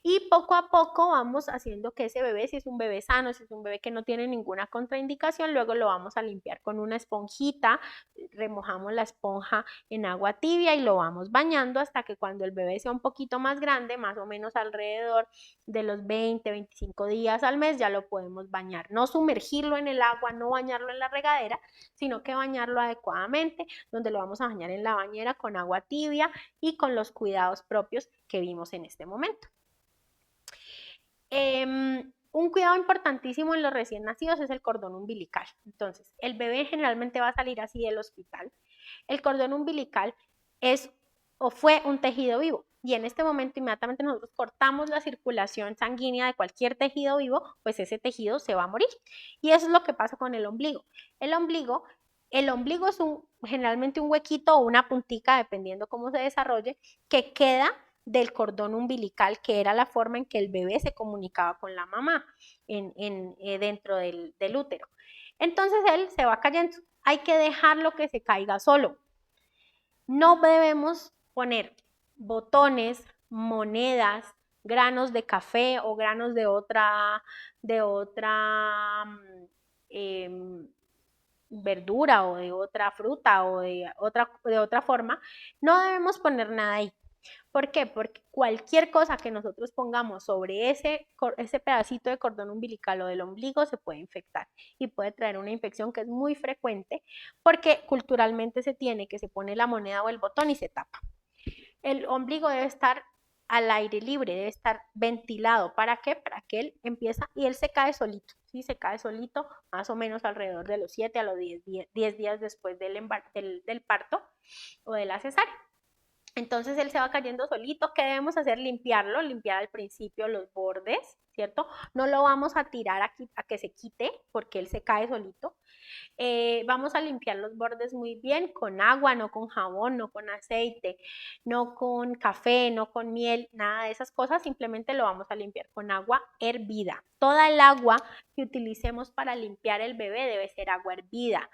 Y poco a poco vamos haciendo que ese bebé, si es un bebé sano, si es un bebé que no tiene ninguna contraindicación, luego lo vamos a limpiar con una esponjita, remojamos la esponja en agua tibia y lo vamos bañando hasta que cuando el bebé sea un poquito más grande, más o menos alrededor de los 20, 25 días al mes, ya lo podemos bañar. No sumergirlo en el agua, no bañarlo en la regadera, sino que bañarlo adecuadamente, donde lo vamos a bañar en la bañera con agua tibia y con los cuidados propios que vimos en este momento. Un cuidado importantísimo en los recién nacidos es el cordón umbilical. Entonces, el bebé generalmente va a salir así del hospital. El cordón umbilical es o fue un tejido vivo y en este momento inmediatamente nosotros cortamos la circulación sanguínea de cualquier tejido vivo, pues ese tejido se va a morir. Y eso es lo que pasa con el ombligo. El ombligo es generalmente un huequito o una puntica, dependiendo cómo se desarrolle, que queda del cordón umbilical, que era la forma en que el bebé se comunicaba con la mamá dentro del útero. Entonces él se va cayendo, hay que dejarlo que se caiga solo. No debemos poner botones, monedas, granos de café o granos de otra verdura o de otra fruta o de otra forma. No debemos poner nada ahí. ¿Por qué? Porque cualquier cosa que nosotros pongamos sobre ese pedacito de cordón umbilical o del ombligo se puede infectar y puede traer una infección que es muy frecuente porque culturalmente se pone la moneda o el botón y se tapa. El ombligo debe estar al aire libre, debe estar ventilado. ¿Para qué? Para que él empieza y él se cae solito. ¿Sí? Se cae solito más o menos alrededor de los 7 a los 10 días después del parto o de la cesárea. Entonces él se va cayendo solito. ¿Qué debemos hacer? Limpiarlo, limpiar al principio los bordes, ¿cierto? No lo vamos a tirar aquí a que se quite porque él se cae solito. Vamos a limpiar los bordes muy bien con agua, no con jabón, no con aceite, no con café, no con miel, nada de esas cosas, simplemente lo vamos a limpiar con agua hervida. Toda el agua que utilicemos para limpiar el bebé debe ser agua hervida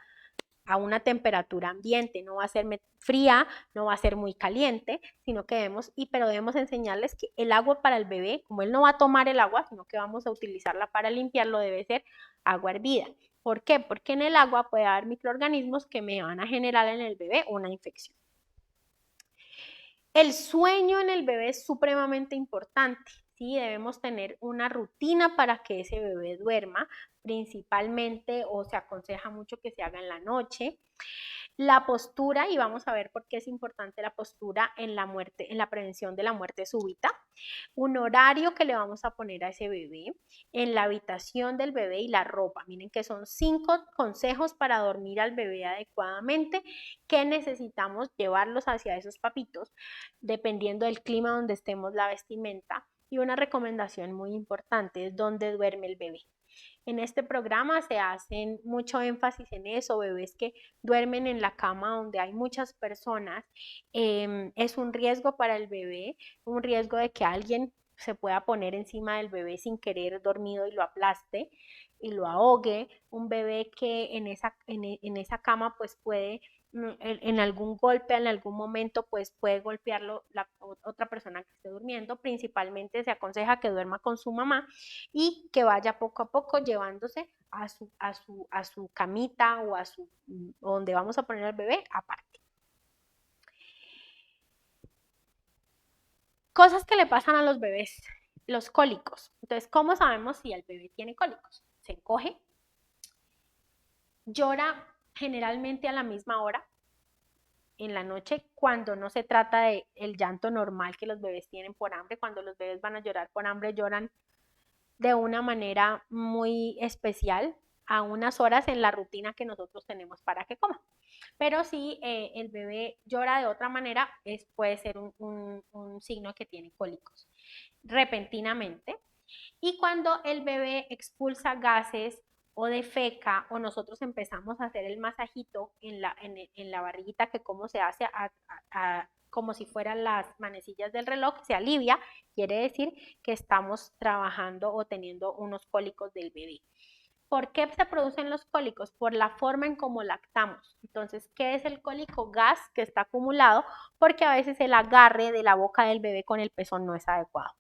a una temperatura ambiente, no va a ser fría, no va a ser muy caliente, sino que pero debemos enseñarles que el agua para el bebé, como él no va a tomar el agua, sino que vamos a utilizarla para limpiarlo, debe ser agua hervida. ¿Por qué? Porque en el agua puede haber microorganismos que me van a generar en el bebé una infección. El sueño en el bebé es supremamente importante. ¿Sí? Debemos tener una rutina para que ese bebé duerma, principalmente, o se aconseja mucho que se haga en la noche. La postura, y vamos a ver por qué es importante la postura en la prevención de la muerte súbita. Un horario que le vamos a poner a ese bebé, en la habitación del bebé y la ropa. Miren que son 5 consejos para dormir al bebé adecuadamente que necesitamos llevarlos hacia esos papitos, dependiendo del clima donde estemos, la vestimenta. Y una recomendación muy importante es dónde duerme el bebé. En este programa se hacen mucho énfasis en eso, bebés que duermen en la cama donde hay muchas personas. Es un riesgo para el bebé, un riesgo de que alguien se pueda poner encima del bebé sin querer dormido y lo aplaste y lo ahogue. Un bebé que en esa cama pues puede en algún golpe, en algún momento, pues puede golpearlo la otra persona que esté durmiendo. Principalmente se aconseja que duerma con su mamá y que vaya poco a poco llevándose a su camita o donde vamos a poner al bebé aparte. Cosas que le pasan a los bebés, los cólicos. Entonces, ¿cómo sabemos si el bebé tiene cólicos? Se encoge, llora generalmente a la misma hora en la noche cuando no se trata de el llanto normal que los bebés tienen por hambre. Cuando los bebés van a llorar por hambre, lloran de una manera muy especial a unas horas en la rutina que nosotros tenemos para que coma. Pero si el bebé llora de otra manera, puede ser un signo que tiene cólicos repentinamente. Y cuando el bebé expulsa gases o defeca o nosotros empezamos a hacer el masajito en la barriguita, que como se hace como si fueran las manecillas del reloj, se alivia, quiere decir que estamos trabajando o teniendo unos cólicos del bebé. ¿Por qué se producen los cólicos? Por la forma en cómo lactamos. Entonces, ¿qué es el cólico? Gas que está acumulado porque a veces el agarre de la boca del bebé con el pezón no es adecuado.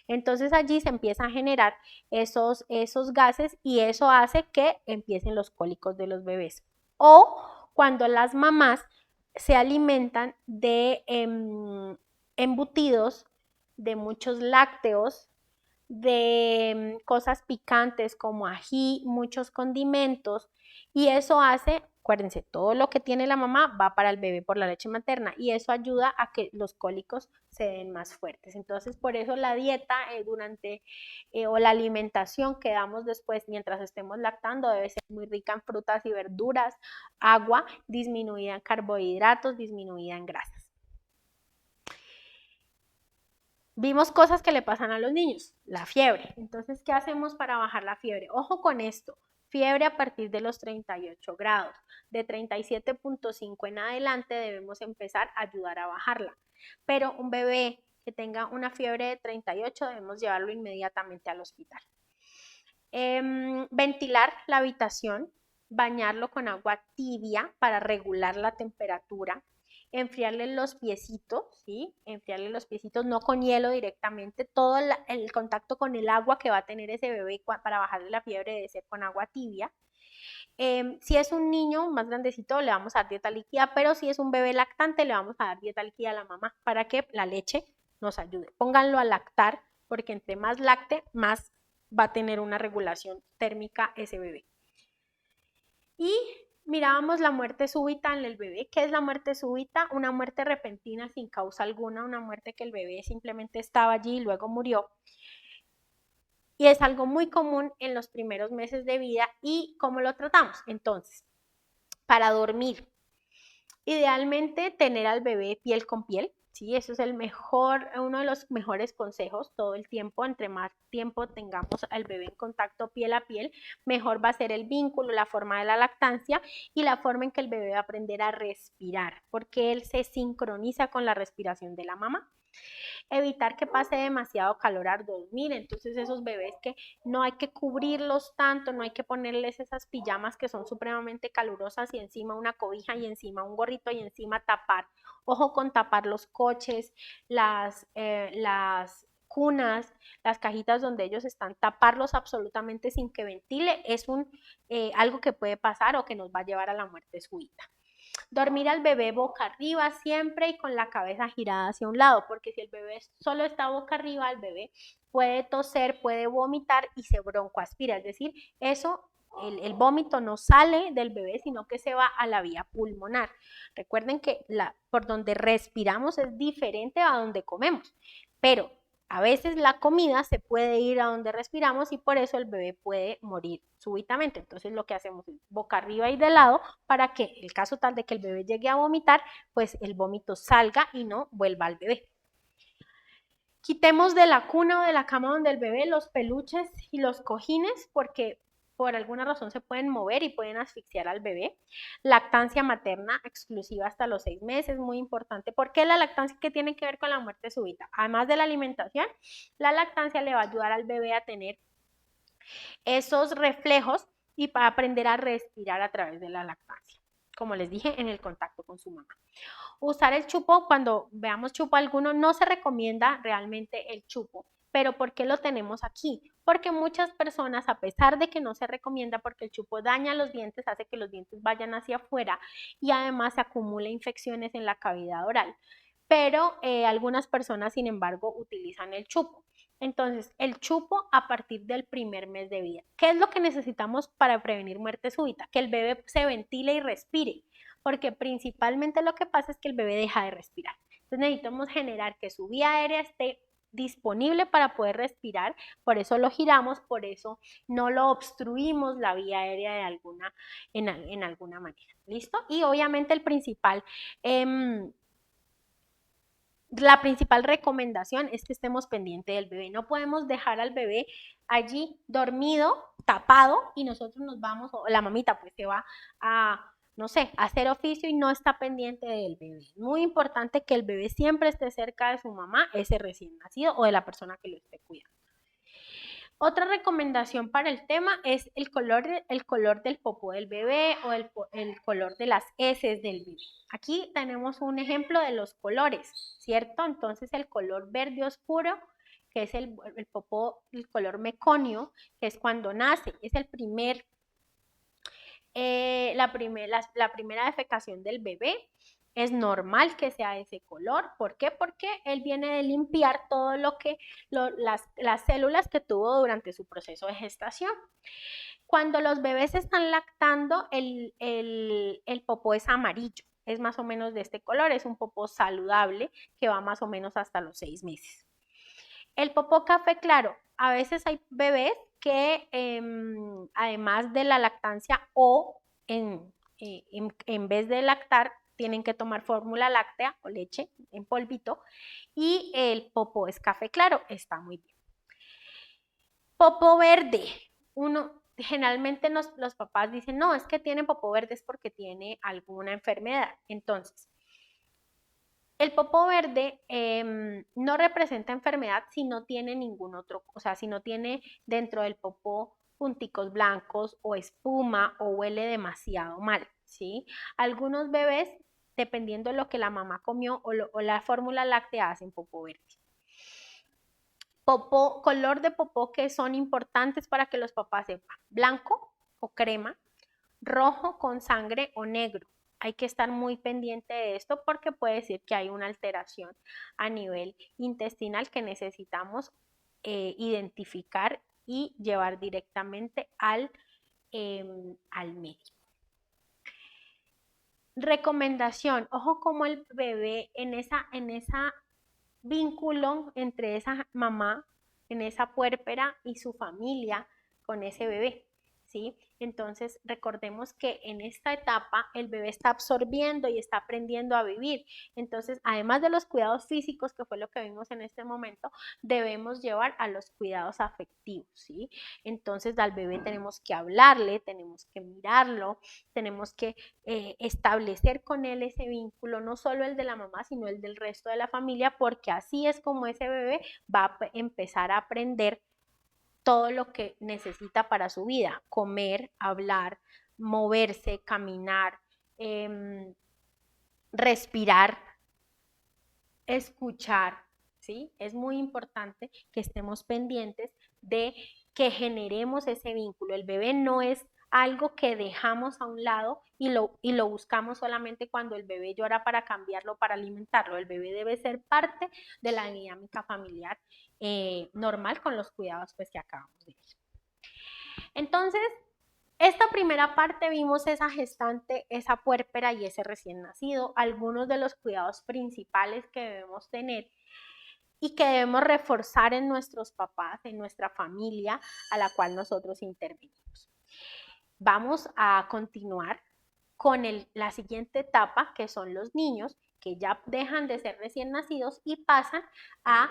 Entonces allí se empiezan a generar esos gases y eso hace que empiecen los cólicos de los bebés. O cuando las mamás se alimentan de embutidos, de muchos lácteos, de cosas picantes como ají, muchos condimentos, y eso hace, acuérdense, todo lo que tiene la mamá va para el bebé por la leche materna y eso ayuda a que los cólicos se den más fuertes. Entonces, por eso la dieta o la alimentación que damos después mientras estemos lactando debe ser muy rica en frutas y verduras, agua, disminuida en carbohidratos, disminuida en grasas. Vimos cosas que le pasan a los niños, la fiebre. Entonces, ¿qué hacemos para bajar la fiebre? Ojo con esto, fiebre a partir de los 38 grados. De 37.5 en adelante debemos empezar a ayudar a bajarla. Pero un bebé que tenga una fiebre de 38 debemos llevarlo inmediatamente al hospital. Ventilar la habitación, bañarlo con agua tibia para regular la temperatura. Enfriarle los piecitos, ¿sí? Enfriarle los piecitos, no con hielo directamente. Todo el contacto con el agua que va a tener ese bebé para bajarle la fiebre debe ser con agua tibia. Si es un niño más grandecito, le vamos a dar dieta líquida, pero si es un bebé lactante, le vamos a dar dieta líquida a la mamá para que la leche nos ayude. Pónganlo a lactar, porque entre más lacte, más va a tener una regulación térmica ese bebé. Y mirábamos la muerte súbita en el bebé. ¿Qué es la muerte súbita? Una muerte repentina sin causa alguna, una muerte que el bebé simplemente estaba allí y luego murió. Y es algo muy común en los primeros meses de vida. ¿Y cómo lo tratamos? Entonces, para dormir, idealmente tener al bebé piel con piel. Sí, eso es uno de los mejores consejos todo el tiempo. Entre más tiempo tengamos al bebé en contacto piel a piel, mejor va a ser el vínculo, la forma de la lactancia y la forma en que el bebé va a aprender a respirar, porque él se sincroniza con la respiración de la mamá. Evitar que pase demasiado calor al dormir, entonces esos bebés que no hay que cubrirlos tanto, no hay que ponerles esas pijamas que son supremamente calurosas y encima una cobija y encima un gorrito y encima tapar. Ojo con tapar los coches, las cunas, las cajitas donde ellos están, taparlos absolutamente sin que ventile, es algo que puede pasar o que nos va a llevar a la muerte súbita. Dormir al bebé boca arriba siempre y con la cabeza girada hacia un lado, porque si el bebé solo está boca arriba, el bebé puede toser, puede vomitar y se broncoaspira, es decir, el vómito no sale del bebé, sino que se va a la vía pulmonar. Recuerden que por donde respiramos es diferente a donde comemos, pero a veces la comida se puede ir a donde respiramos y por eso el bebé puede morir súbitamente. Entonces lo que hacemos es boca arriba y de lado para que el caso tal de que el bebé llegue a vomitar, pues el vómito salga y no vuelva al bebé. Quitemos de la cuna o de la cama donde el bebé los peluches y los cojines porque por alguna razón se pueden mover y pueden asfixiar al bebé. Lactancia materna exclusiva hasta los 6 meses, muy importante. ¿Por qué la lactancia? ¿Qué tiene que ver con la muerte súbita? Además de la alimentación, la lactancia le va a ayudar al bebé a tener esos reflejos y para aprender a respirar a través de la lactancia, como les dije, en el contacto con su mamá. Usar el chupo, cuando veamos chupo alguno, no se recomienda realmente el chupo. ¿Pero por qué lo tenemos aquí? Porque muchas personas, a pesar de que no se recomienda porque el chupo daña los dientes, hace que los dientes vayan hacia afuera y además se acumula infecciones en la cavidad oral, pero algunas personas, sin embargo, utilizan el chupo. Entonces, el chupo a partir del primer mes de vida. ¿Qué es lo que necesitamos para prevenir muerte súbita? Que el bebé se ventile y respire, porque principalmente lo que pasa es que el bebé deja de respirar. Entonces necesitamos generar que su vía aérea esté disponible para poder respirar, por eso lo giramos, por eso no lo obstruimos la vía aérea de en alguna manera. ¿Listo? Y obviamente la principal recomendación es que estemos pendientes del bebé. No podemos dejar al bebé allí dormido, tapado, y nosotros nos vamos, o la mamita pues se va a, no sé, a hacer oficio y no está pendiente del bebé. Muy importante que el bebé siempre esté cerca de su mamá, ese recién nacido, o de la persona que lo esté cuidando. Otra recomendación para el tema es el color del popó del bebé o el color de las heces del bebé. Aquí tenemos un ejemplo de los colores, ¿cierto? Entonces el color verde oscuro, que es el popó, el color meconio, que es cuando nace, es la primera defecación del bebé. Es normal que sea ese color. ¿Por qué? Porque él viene de limpiar todo las células que tuvo durante su proceso de gestación. Cuando los bebés están lactando, el popó es amarillo. Es más o menos de este color. Es un popó saludable que va más o menos hasta los 6 meses. El popó café claro. A veces hay bebés que además de la lactancia o en vez de lactar, tienen que tomar fórmula láctea o leche en polvito y el popó es café claro, está muy bien. Popó verde. Generalmente los papás dicen, no, es que tiene popó verde es porque tiene alguna enfermedad. Entonces, el popó verde no representa enfermedad si no tiene ningún otro, o sea, si no tiene dentro del popó punticos blancos o espuma o huele demasiado mal, ¿sí? Algunos bebés, dependiendo de lo que la mamá comió o la fórmula láctea, hacen popó verde. Color de popó que son importantes para que los papás sepan, blanco o crema, rojo con sangre o negro. Hay que estar muy pendiente de esto porque puede decir que hay una alteración a nivel intestinal que necesitamos identificar y llevar directamente al médico. Recomendación, ojo como el bebé en esa vínculo entre esa mamá, en esa puérpera y su familia con ese bebé. ¿Sí? Entonces, recordemos que en esta etapa el bebé está absorbiendo y está aprendiendo a vivir. Entonces, además de los cuidados físicos, que fue lo que vimos en este momento, debemos llevar a los cuidados afectivos, ¿sí? Entonces, al bebé tenemos que hablarle, tenemos que mirarlo, tenemos que establecer con él ese vínculo, no solo el de la mamá, sino el del resto de la familia, porque así es como ese bebé va a empezar a aprender todo lo que necesita para su vida, comer, hablar, moverse, caminar, respirar, escuchar, ¿sí? Es muy importante que estemos pendientes de que generemos ese vínculo. El bebé no es algo que dejamos a un lado y lo buscamos solamente cuando el bebé llora para cambiarlo, para alimentarlo. El bebé debe ser parte de la dinámica familiar normal con los cuidados pues, que acabamos de ver. Entonces, esta primera parte vimos esa gestante, esa puérpera y ese recién nacido, algunos de los cuidados principales que debemos tener y que debemos reforzar en nuestros papás, en nuestra familia a la cual nosotros intervenimos. Vamos a continuar con la siguiente etapa, que son los niños, que ya dejan de ser recién nacidos y pasan a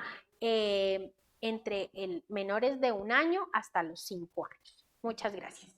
entre menores de 1 año hasta los 5 años. Muchas gracias.